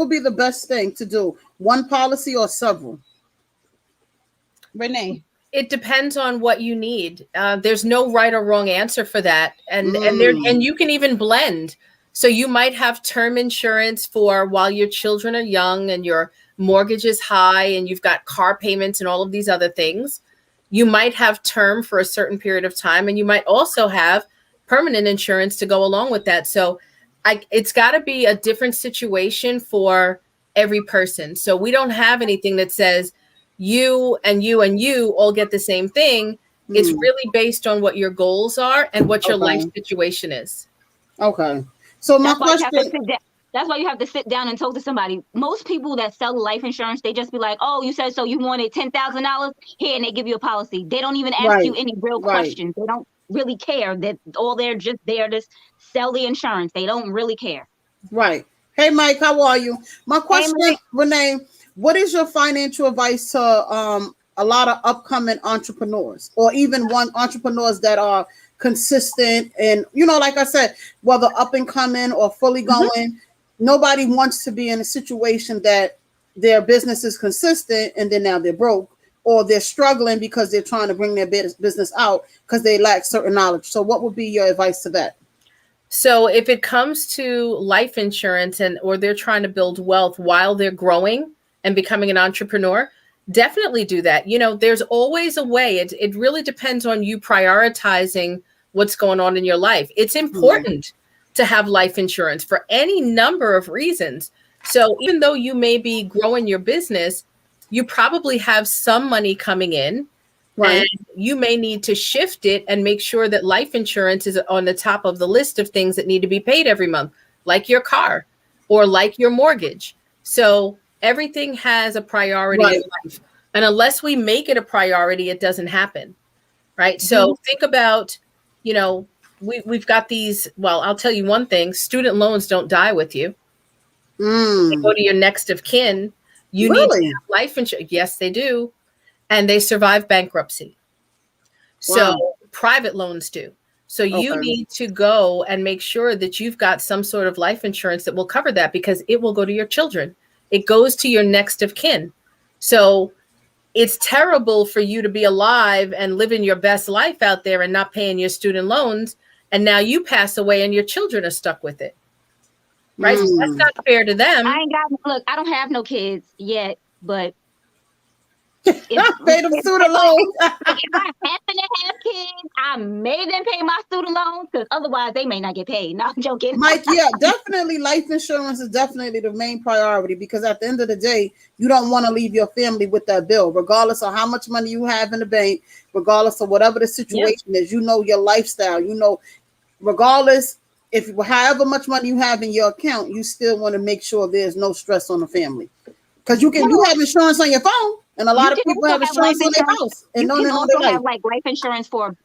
be the best thing to do? One policy or several? Renee? It depends on what you need. There's no right or wrong answer for that, and you can even blend. So you might have term insurance for while your children are young and your mortgage is high and you've got car payments and all of these other things. You might have term for a certain period of time, and you might also have permanent insurance to go along with that. So it's got to be a different situation for every person. So we don't have anything that says you and you and you all get the same thing. It's really based on what your goals are and what your life situation is. Okay. So my question. That's why you have to sit down and talk to somebody. Most people that sell life insurance, they just be like, "Oh, you said so. You wanted $10,000 here," and they give you a policy. They don't even ask you any real questions. They don't really care. That they're just there to sell the insurance. They don't really care. Right. Hey, Mike, how are you? My question, Renee, what is your financial advice to a lot of upcoming entrepreneurs, or even entrepreneurs that are consistent and, like I said, whether up and coming or fully going? Nobody wants to be in a situation that their business is consistent and then now they're broke, or they're struggling because they're trying to bring their business out because they lack certain knowledge. So what would be your advice to that? So if it comes to life insurance or they're trying to build wealth while they're growing and becoming an entrepreneur, definitely do that. There's always a way. It really depends on you prioritizing what's going on in your life. It's important to have life insurance for any number of reasons. So even though you may be growing your business, you probably have some money coming in, and you may need to shift it and make sure that life insurance is on the top of the list of things that need to be paid every month, like your car or like your mortgage. So everything has a priority in life. And unless we make it a priority, it doesn't happen. Right. So think about, we've got these. Well, I'll tell you one thing. Student loans don't die with you. They go to your next of kin. You need to have life insurance. Yes, they do. And they survive bankruptcy. So private loans do. So you need to go and make sure that you've got some sort of life insurance that will cover that, because it will go to your children. It goes to your next of kin. So it's terrible for you to be alive and living your best life out there and not paying your student loans. And now you pass away and your children are stuck with it. Right? So that's not fair to them. I don't have no kids yet, but pay them student loans. If I happen to have kids, I may then pay my student loans, because otherwise they may not get paid. No, I'm joking. Mike, yeah, definitely life insurance is definitely the main priority, because at the end of the day, you don't want to leave your family with that bill, regardless of how much money you have in the bank, regardless of whatever the situation is. Your lifestyle, regardless if however much money you have in your account, you still want to make sure there's no stress on the family. Because you have insurance on your phone, and a lot of people have insurance on their house. And you can also have like life insurance for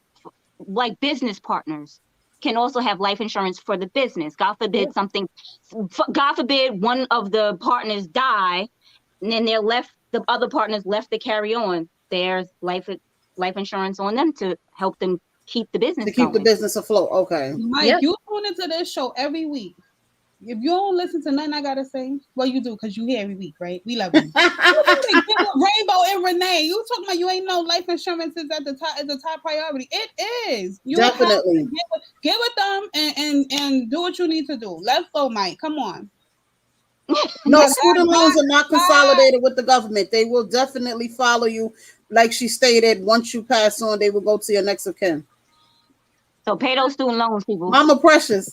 like business partners. Can also have life insurance for the business. God forbid one of the partners die, and then the other partners left to carry on. There's life insurance on them to help them keep the business the business afloat. Okay, Mike, you tune into this show every week. If you don't listen to nothing I gotta say, well, you do, because you here every week, right? We love you. Rainbow and Renee, you talking about you ain't know life insurance is at the top, is a top priority. It is. You definitely get with them and do what you need to do. Let's go, Mike. Come on. No, student loans are not consolidated with the government. They will definitely follow you. Like she stated, once you pass on, they will go to your next of kin. So pay those student loans, people. Mama Precious.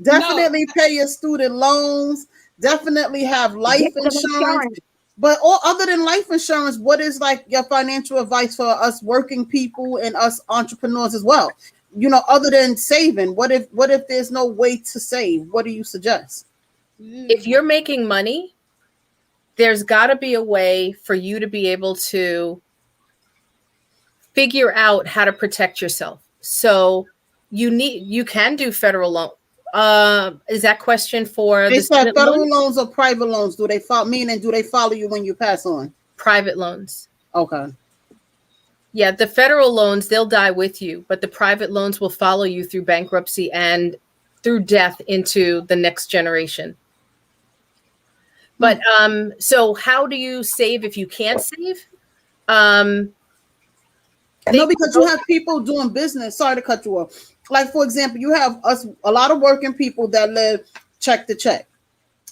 Definitely pay your student loans. Definitely have life insurance. But other than life insurance, what is like your financial advice for us working people and us entrepreneurs as well? Other than saving, what if there's no way to save? What do you suggest? If you're making money, there's got to be a way for you to be able to figure out how to protect yourself. So you can do federal loan. Is that question for they said federal loans or private loans? Do they follow? Meaning, do they follow you when you pass on? Private loans. Okay. Yeah, the federal loans, they'll die with you, but the private loans will follow you through bankruptcy and through death into the next generation. But so how do you save if you can't save? No, because you have people doing business. Sorry to cut you off. Like, for example, you have a lot of working people that live check to check.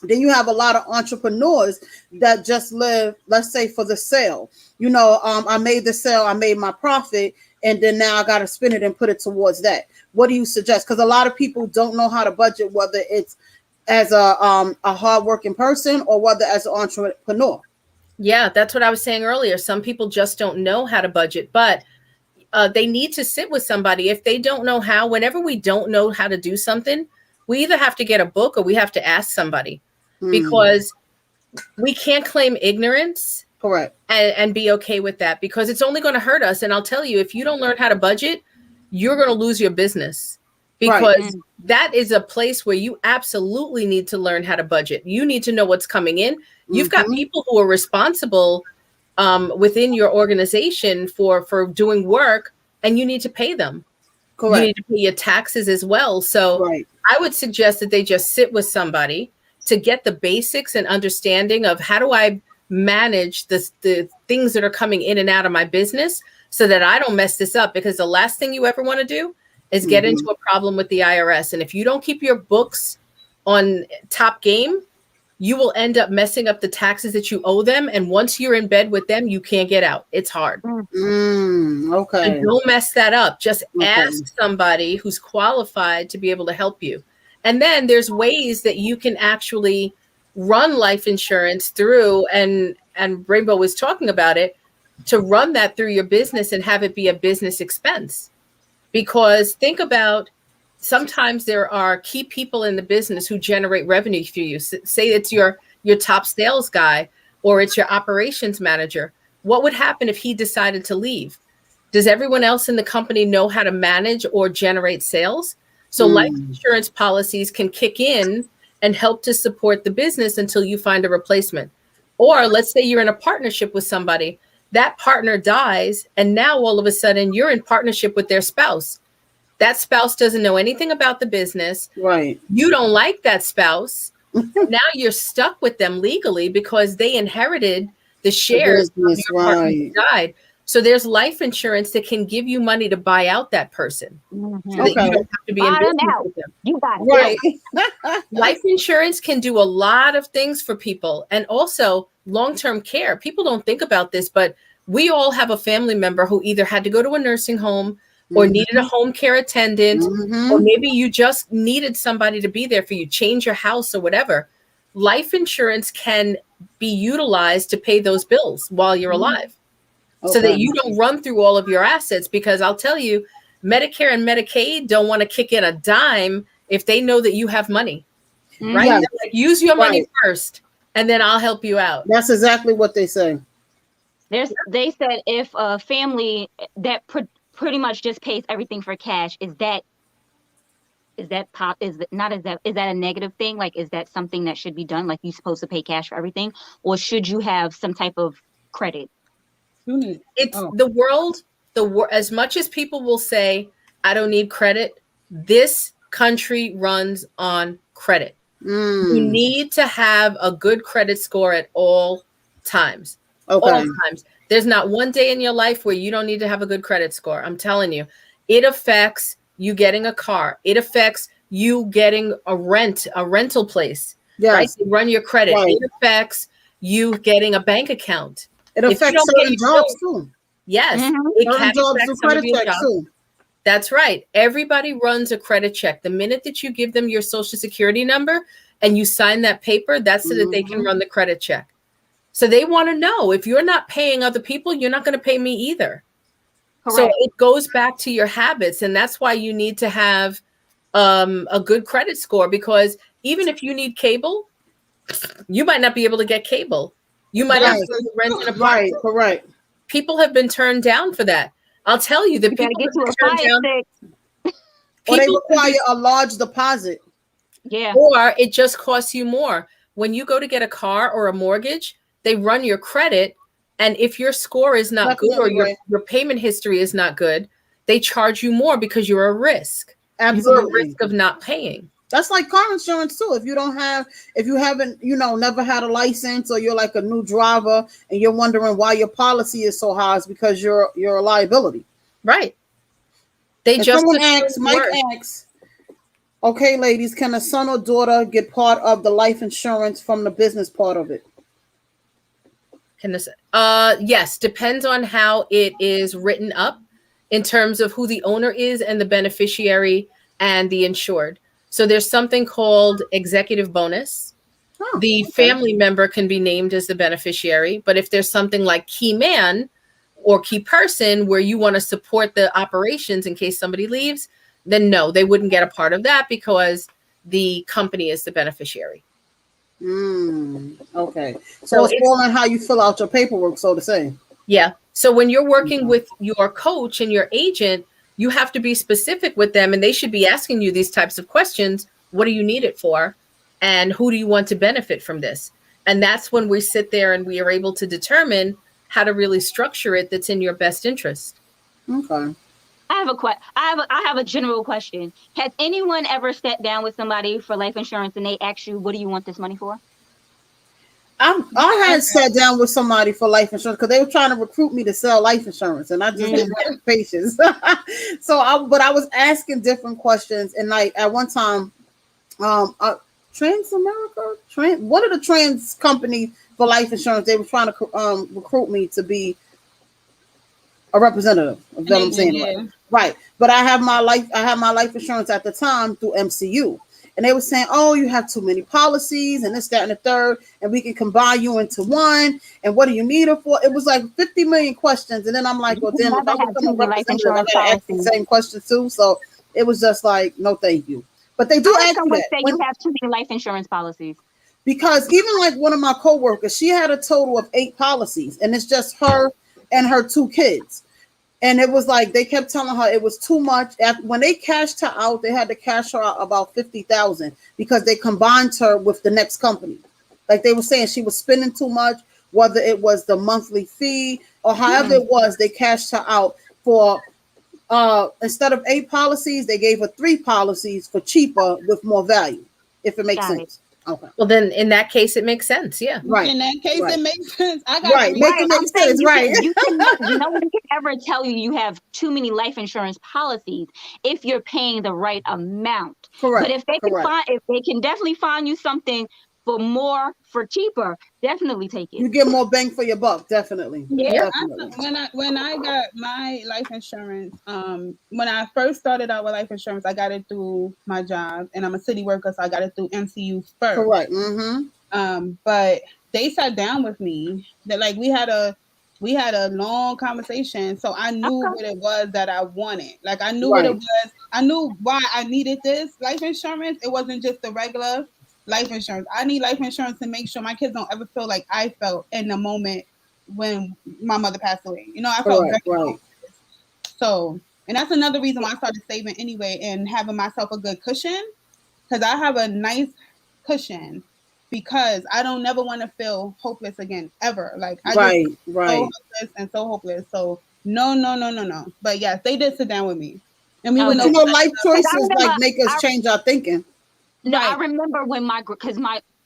Then you have a lot of entrepreneurs that just live, let's say, for the sale. You know, I made the sale, I made my profit, and then now I got to spend it and put it towards that. What do you suggest? Because a lot of people don't know how to budget, whether it's as a hardworking person or whether as an entrepreneur. Yeah, that's what I was saying earlier. Some people just don't know how to budget, but they need to sit with somebody. If they don't know how, whenever we don't know how to do something, we either have to get a book or we have to ask somebody, because we can't claim ignorance. Correct. And be okay with that, because it's only going to hurt us. And I'll tell you, if you don't learn how to budget, you're going to lose your business, because that is a place where you absolutely need to learn how to budget. You need to know what's coming in. You've got people who are responsible within your organization for doing work, and you need to pay them. Correct. You need to pay your taxes as well. So I would suggest that they just sit with somebody to get the basics and understanding of how do I manage the things that are coming in and out of my business so that I don't mess this up, because the last thing you ever want to do is get into a problem with the IRS. And if you don't keep your books on top game, you will end up messing up the taxes that you owe them. And once you're in bed with them, you can't get out. It's hard. Okay. And don't mess that up. Just ask somebody who's qualified to be able to help you. And then there's ways that you can actually run life insurance through, and Rainbow was talking about it, to run that through your business and have it be a business expense. Because think about, sometimes there are key people in the business who generate revenue for you. Say it's your top sales guy, or it's your operations manager. What would happen if he decided to leave? Does everyone else in the company know how to manage or generate sales? So life insurance policies can kick in and help to support the business until you find a replacement. Or let's say you're in a partnership with somebody, that partner dies, and now all of a sudden you're in partnership with their spouse. That spouse doesn't know anything about the business. Right. You don't like that spouse. Now you're stuck with them legally because they inherited the shares of your partner who died. So there's life insurance that can give you money to buy out that person. So that you don't have to be in business with them. You got it. Right. Life insurance can do a lot of things for people, and also long-term care. People don't think about this, but we all have a family member who either had to go to a nursing home or needed a home care attendant, or maybe you just needed somebody to be there for you, change your house or whatever. Life insurance can be utilized to pay those bills while you're alive. So that you don't run through all of your assets, because I'll tell you, Medicare and Medicaid don't want to kick in a dime if they know that you have money, right? Yes. Like, use your money first, and then I'll help you out. That's exactly what they say. They said if a family that pretty much just pays everything for cash, is that a negative thing? Like, is that something that should be done? Like, you're supposed to pay cash for everything, or should you have some type of credit? It's the world. As much as people will say, I don't need credit, this country runs on credit. You need to have a good credit score at all times. All times. There's not one day in your life where you don't need to have a good credit score. I'm telling you, it affects you getting a car. It affects you getting a rental place. Yes. Right? You run your credit. Right. It affects you getting a bank account. It affects certain jobs too. Yes. It can affect some of your jobs too. That's right. Everybody runs a credit check. The minute that you give them your social security number and you sign that paper, that's so that they can run the credit check. So they want to know, if you're not paying other people, you're not going to pay me either. Correct. So it goes back to your habits. And that's why you need to have a good credit score, because even if you need cable, you might not be able to get cable. You might have to rent an apartment. Right, correct. People have been turned down for that. I'll tell you, the people get to a fire stick. Or they require a large deposit. Yeah. Or it just costs you more. When you go to get a car or a mortgage, they run your credit. And if your score is not good, or your payment history is not good, they charge you more because you're a risk. Absolutely. You're a risk of not paying. That's like car insurance too. If you haven't, never had a license, or you're like a new driver and you're wondering why your policy is so high, it's because you're a liability. Right. Mike asks, okay, ladies, can a son or daughter get part of the life insurance from the business part of it? Yes, depends on how it is written up in terms of who the owner is and the beneficiary and the insured. So there's something called executive bonus. The family member can be named as the beneficiary, but if there's something like key man or key person where you want to support the operations in case somebody leaves, then no, they wouldn't get a part of that because the company is the beneficiary. Okay. So it's all on how you fill out your paperwork, so to say. Yeah. So when you're working with your coach and your agent, you have to be specific with them, and they should be asking you these types of questions. What do you need it for? And who do you want to benefit from this? And that's when we sit there and we are able to determine how to really structure it that's in your best interest. Okay. I have a general question. Has anyone ever sat down with somebody for life insurance and they asked you, what do you want this money for? I had sat down with somebody for life insurance because they were trying to recruit me to sell life insurance, and I just didn't have patience. But I was asking different questions, and like at one time, Transamerica, one of the trans companies for life insurance, they were trying to recruit me to be a representative. Is that what I'm saying? Right. But I have my life insurance at the time through MCU. And they were saying, oh, you have too many policies and this, that, and the third, and we can combine you into one. And what do you need it for? It was like 50 million questions. And then I'm like, well, then if I become a representative, I gotta ask the same questions too. So it was just like, no, thank you. But they do ask you that. You have too many life insurance policies. Because even like one of my coworkers, she had a total of 8 policies, and it's just her and her 2 kids. And it was like they kept telling her it was too much. When they cashed her out, they had to cash her out about $50,000 because they combined her with the next company. Like they were saying, she was spending too much, whether it was the monthly fee or however it was. They cashed her out for instead of 8 policies, they gave her 3 policies for cheaper with more value. If it makes sense. Okay. Well, then in that case, it makes sense. Yeah. Right. In that case, it makes sense. No one can ever tell you have too many life insurance policies if you're paying the right amount. Correct. But if they can definitely find you something for cheaper, definitely take it. You get more bang for your buck, definitely. Yeah. Definitely. When I got my life insurance, when I first started out with life insurance, I got it through my job, and I'm a city worker, so I got it through MCU first. Correct. Mm-hmm. But they sat down with me. That like we had a long conversation, so I knew what it was that I wanted. Like I knew what it was. I knew why I needed this life insurance. It wasn't just the regular life insurance. I need life insurance to make sure my kids don't ever feel like I felt in the moment when my mother passed away. I felt very so, and that's another reason why I started saving anyway and having myself a good cushion, because I have a nice cushion because I don't never want to feel hopeless again ever. Like I just so hopeless and so hopeless. So no. But yes, they did sit down with me, and we went over life choices like make us change our thinking. No, I remember when I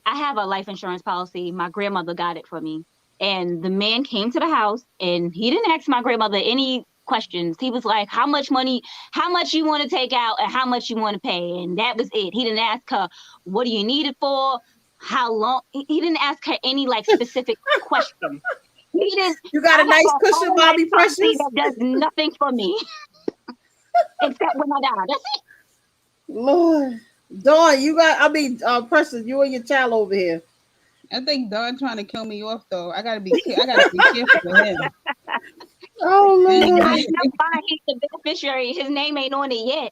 have a life insurance policy. My grandmother got it for me, and the man came to the house, and he didn't ask my grandmother any questions. He was like, how much you want to take out, and how much you want to pay, and that was it. He didn't ask her, what do you need it for, how long. He didn't ask her any like specific questions. He didn't. You got a nice cushion, Bobby Precious. That does nothing for me except when I die. That's it. Lord. Dawn, Precious, you and your child over here. I think Dawn trying to kill me off though. I gotta be careful with him. Oh man. I know why he's the beneficiary. His name ain't on it yet.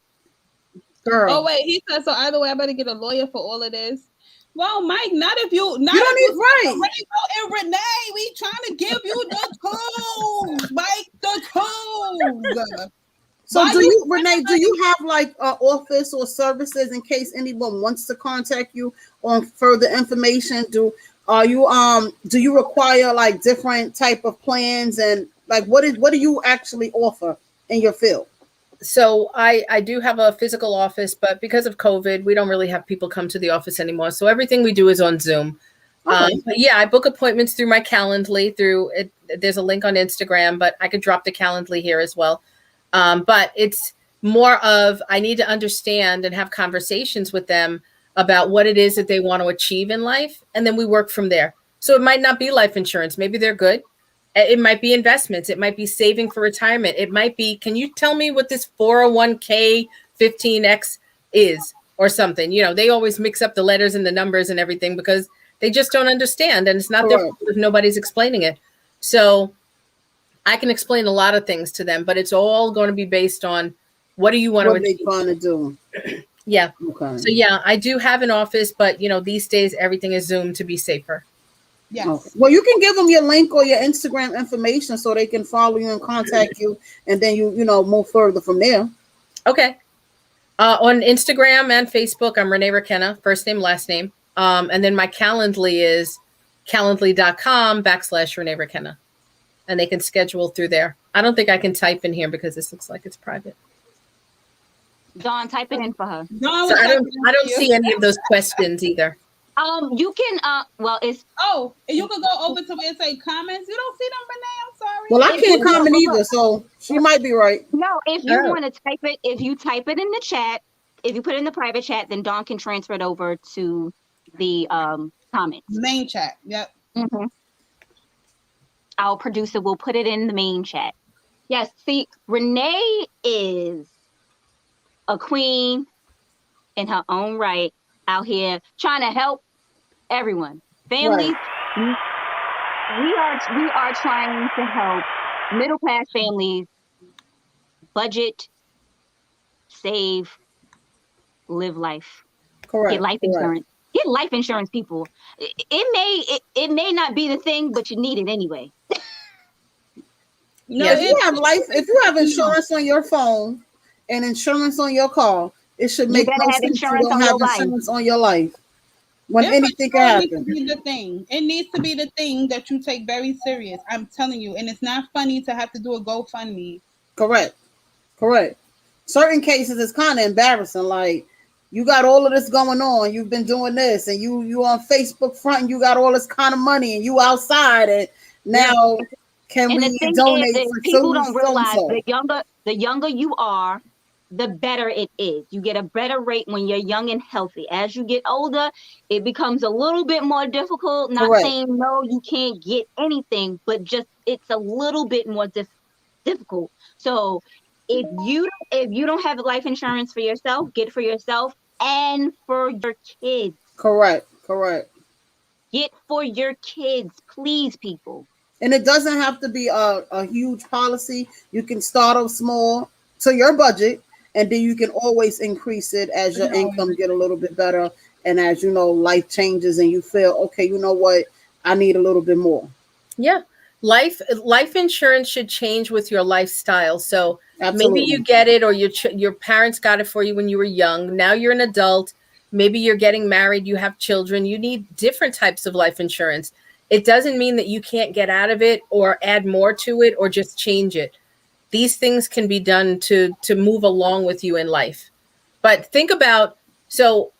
Girl. Oh wait, he said so either way I better get a lawyer for all of this. Well, Mike, not if you don't need right. And Renee, we trying to give you the tools, Mike, the tools. So Renee, do you have like an office or services in case anyone wants to contact you on further information? Do you require like different type of plans, and like what do you actually offer in your field? So I do have a physical office, but because of COVID, we don't really have people come to the office anymore. So everything we do is on Zoom. But yeah, I book appointments through my Calendly. Through it, there's a link on Instagram, but I could drop the Calendly here as well. But it's more of I need to understand and have conversations with them about what it is that they want to achieve in life, and then we work from there. So it might not be life insurance. Maybe they're good. It might be investments. It might be saving for retirement. It might be, can you tell me what this 401k 15x is or something? You know, they always mix up the letters and the numbers and everything because they just don't understand. And it's not their fault if nobody's explaining it. So I can explain a lot of things to them, but it's all going to be based on what do you want to achieve? What they want to do. Yeah. Okay. So yeah, I do have an office, but you know, these days everything is Zoom to be safer. Yes. Okay. Well, you can give them your link or your Instagram information so they can follow you and contact you, and then you move further from there. Okay. On Instagram and Facebook, I'm Renee Rakenna, first name, last name. And then my Calendly is calendly.com/Renee Rakenna. And they can schedule through there. I don't think I can type in here because this looks like it's private. Dawn, type it in for her. So I don't see any of those questions either. You can well it's you can go over to where it say comments. You don't see them, Renee. I'm sorry. Well, I can't comment either, so she might be right. No, if you want to type it, if you type it in the chat, if you put it in the private chat, then Dawn can transfer it over to the comments. Main chat. Yep. Mm-hmm. Our producer will put it in the main chat. Yes, see, Renee is a queen in her own right, out here trying to help everyone. Families, we are trying to help middle class families budget, save, live life. Correct. Get life insurance. Get life insurance, people. It may not be the thing, but you need it anyway. No, if you have insurance on your phone and insurance on your car, it should make no sense you don't have insurance on your life. When anything can happen. It needs to be the thing that you take very serious. I'm telling you, and it's not funny to have to do a GoFundMe. Correct. Certain cases it's kind of embarrassing. Like, you got all of this going on, you've been doing this, and you on Facebook front, and you got all this kind of money, and you outside, and now can we donate? People don't realize the younger you are, the better it is. You get a better rate when you're young and healthy. As you get older, it becomes a little bit more difficult. Not saying no, you can't get anything, but just it's a little bit more difficult. So if you don't have life insurance for yourself, get it for yourself and for your kids. Correct. Get for your kids, please, people. And it doesn't have to be a huge policy. You can start off small to your budget, and then you can always increase it as your income get a little bit better, and as life changes and you feel, okay, you know what, I need a little bit more. Yeah. Life insurance should change with your lifestyle. So Absolutely. Maybe you get it, or your parents got it for you when you were young. Now you're an adult. Maybe you're getting married. You have children. You need different types of life insurance. It doesn't mean that you can't get out of it or add more to it or just change it. These things can be done to move along with you in life. But think about, so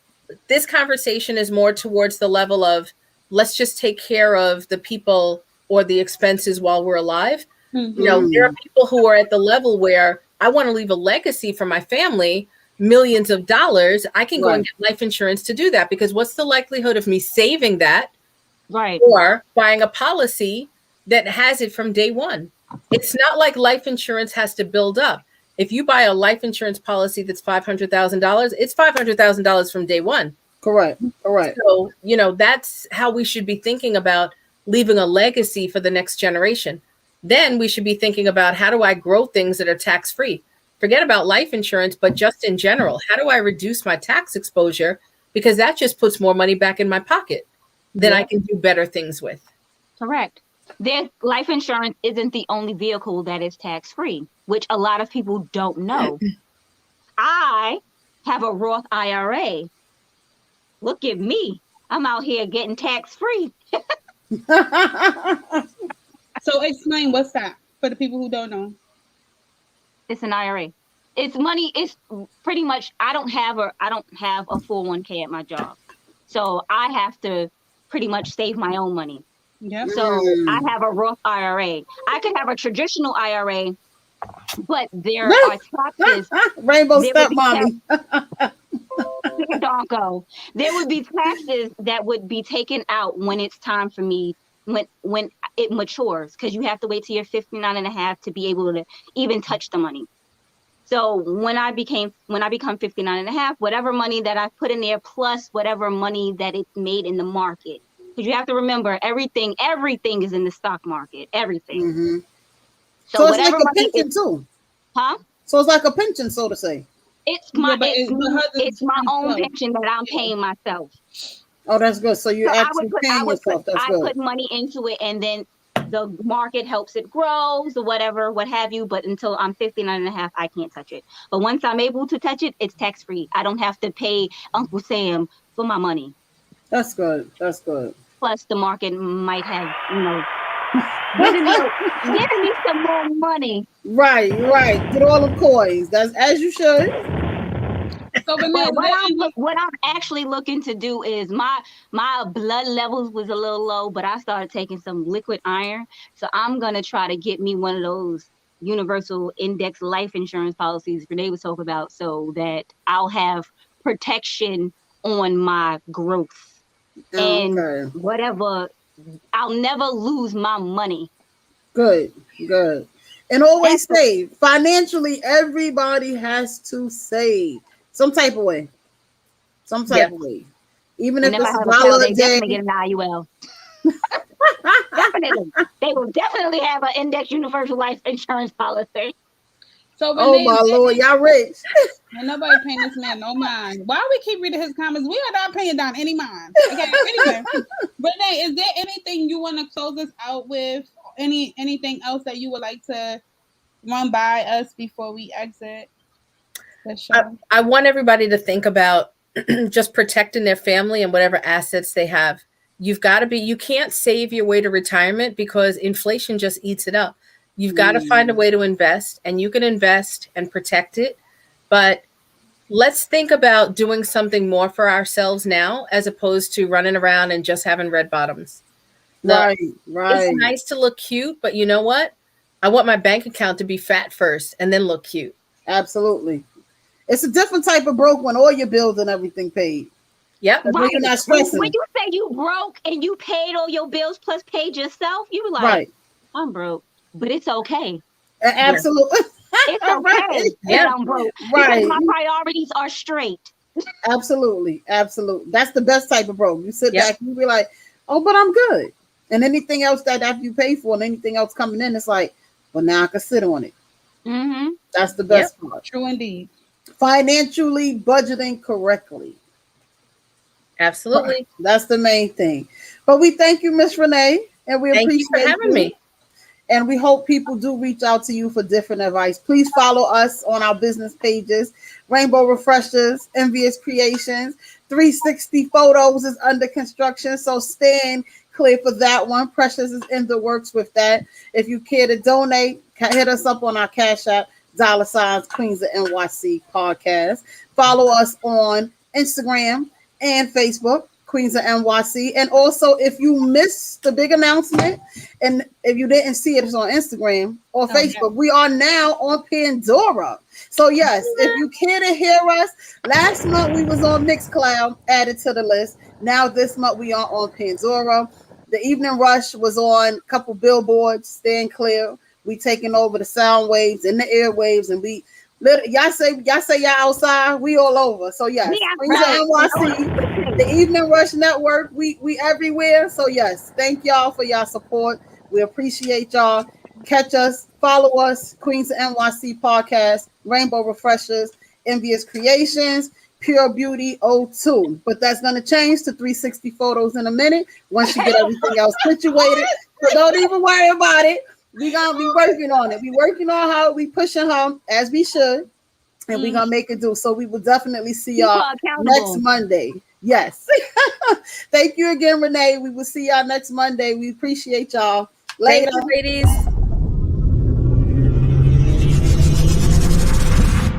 this conversation is more towards the level of, let's just take care of the people or the expenses while we're alive. Mm-hmm. There are people who are at the level where I want to leave a legacy for my family, millions of dollars. I can go and get life insurance to do that, because what's the likelihood of me saving that? Right. Or buying a policy that has it from day one. It's not like life insurance has to build up. If you buy a life insurance policy that's $500,000, it's $500,000 from day one. Correct. So, that's how we should be thinking about leaving a legacy for the next generation. Then we should be thinking about, how do I grow things that are tax-free? Forget about life insurance, but just in general, how do I reduce my tax exposure? Because that just puts more money back in my pocket that I can do better things with. Correct. Their life insurance isn't the only vehicle that is tax-free, which a lot of people don't know. I have a Roth IRA. Look at me. I'm out here getting tax-free. So explain, what's that for the people who don't know? It's an IRA. It's money. It's pretty much. I don't have a 401k at my job, so I have to pretty much save my own money. Yeah. So I have a Roth IRA. I could have a traditional IRA, but there are taxes. Rainbow step mommy. Donko. There would be taxes that would be taken out when it's time for me, when it matures, because you have to wait till you're 59 and a half to be able to even touch the money. So when I become 59 and a half, whatever money that I put in there plus whatever money that it's made in the market, because you have to remember everything is in the stock market, everything. Mm-hmm. So it's like a pension too. Huh? So it's like a pension, so to say. It's my own pension that I'm paying myself. Oh, that's good. So you're actually paying yourself. That's good. I put money into it, and then the market helps it grow, or whatever, what have you. But until I'm 59 and a half, I can't touch it. But once I'm able to touch it, it's tax free. I don't have to pay Uncle Sam for my money. That's good. That's good. Plus, the market might have, giving me some more money. Right. Get all the coins. That's as you should. So what I'm actually looking to do is my blood levels was a little low, but I started taking some liquid iron. So I'm gonna try to get me one of those universal index life insurance policies Renee was talking about, so that I'll have protection on my growth and whatever. I'll never lose my money. Good. And always save. Financially, everybody has to save. Some type of way. Even if it's $1 a day. Definitely get an IUL. Definitely. They will definitely have an index universal life insurance policy. So oh my Lord, y'all rich. And nobody paying this man no mind. Why we keep reading his comments? We are not paying down any mind. Okay, anyway. Renee, is there anything you want to close us out with? Anything else that you would like to run by us before we exit the show? I want everybody to think about just protecting their family and whatever assets they have. You can't save your way to retirement because inflation just eats it up. You've got to find a way to invest, and you can invest and protect it. But let's think about doing something more for ourselves now, as opposed to running around and just having red bottoms. Right. It's nice to look cute, but you know what? I want my bank account to be fat first and then look cute. Absolutely. It's a different type of broke when all your bills and everything paid. Yep. Right. When you say you broke and you paid all your bills plus paid yourself, you were like, right. I'm broke, but it's okay. Absolutely. It's okay. Yeah. I'm broke. Right. Because my priorities are straight. Absolutely. That's the best type of broke. You sit back and you be like, oh, but I'm good. And anything else that after you pay for and anything else coming in, it's like, well, now I can sit on it. Mm-hmm. That's the best part. True indeed. Financially budgeting correctly. Absolutely. That's the main thing. But we thank you, Miss Renee, and we appreciate you for having me. And we hope people do reach out to you for different advice. Please follow us on our business pages. Rainbow Refreshers, Envious Creations, 360 Photos is under construction, so stand clear for that one. Precious is in the works with that. If you care to donate, hit us up on our Cash App, $ Queens of NYC podcast. Follow us on Instagram and Facebook, Queens of NYC. And also, if you missed the big announcement, and if you didn't see it, it's on Instagram or Facebook. We are now on Pandora. So yes, if you care to hear us, last month we was on Mixcloud, added to the list. Now this month we are on Pandora. The Evening Rush was on a couple billboards, stand clear. We taking over the sound waves and the airwaves, and y'all say y'all outside, we all over. So yes, Queens of NYC, the Evening Rush Network, we everywhere. So yes, thank y'all for y'all support. We appreciate y'all. Catch us, follow us, Queens of NYC podcast, Rainbow Refreshers, Envious Creations, Pure Beauty 02. But that's gonna change to 360 Photos in a minute once you get everything else situated. So don't even worry about it. We're gonna be working on it. We working on how we pushing her as we should, and we're gonna make it do. So we will definitely see y'all next Monday. Yes. Thank you again, Renee. We will see y'all next Monday. We appreciate y'all. Later, ladies.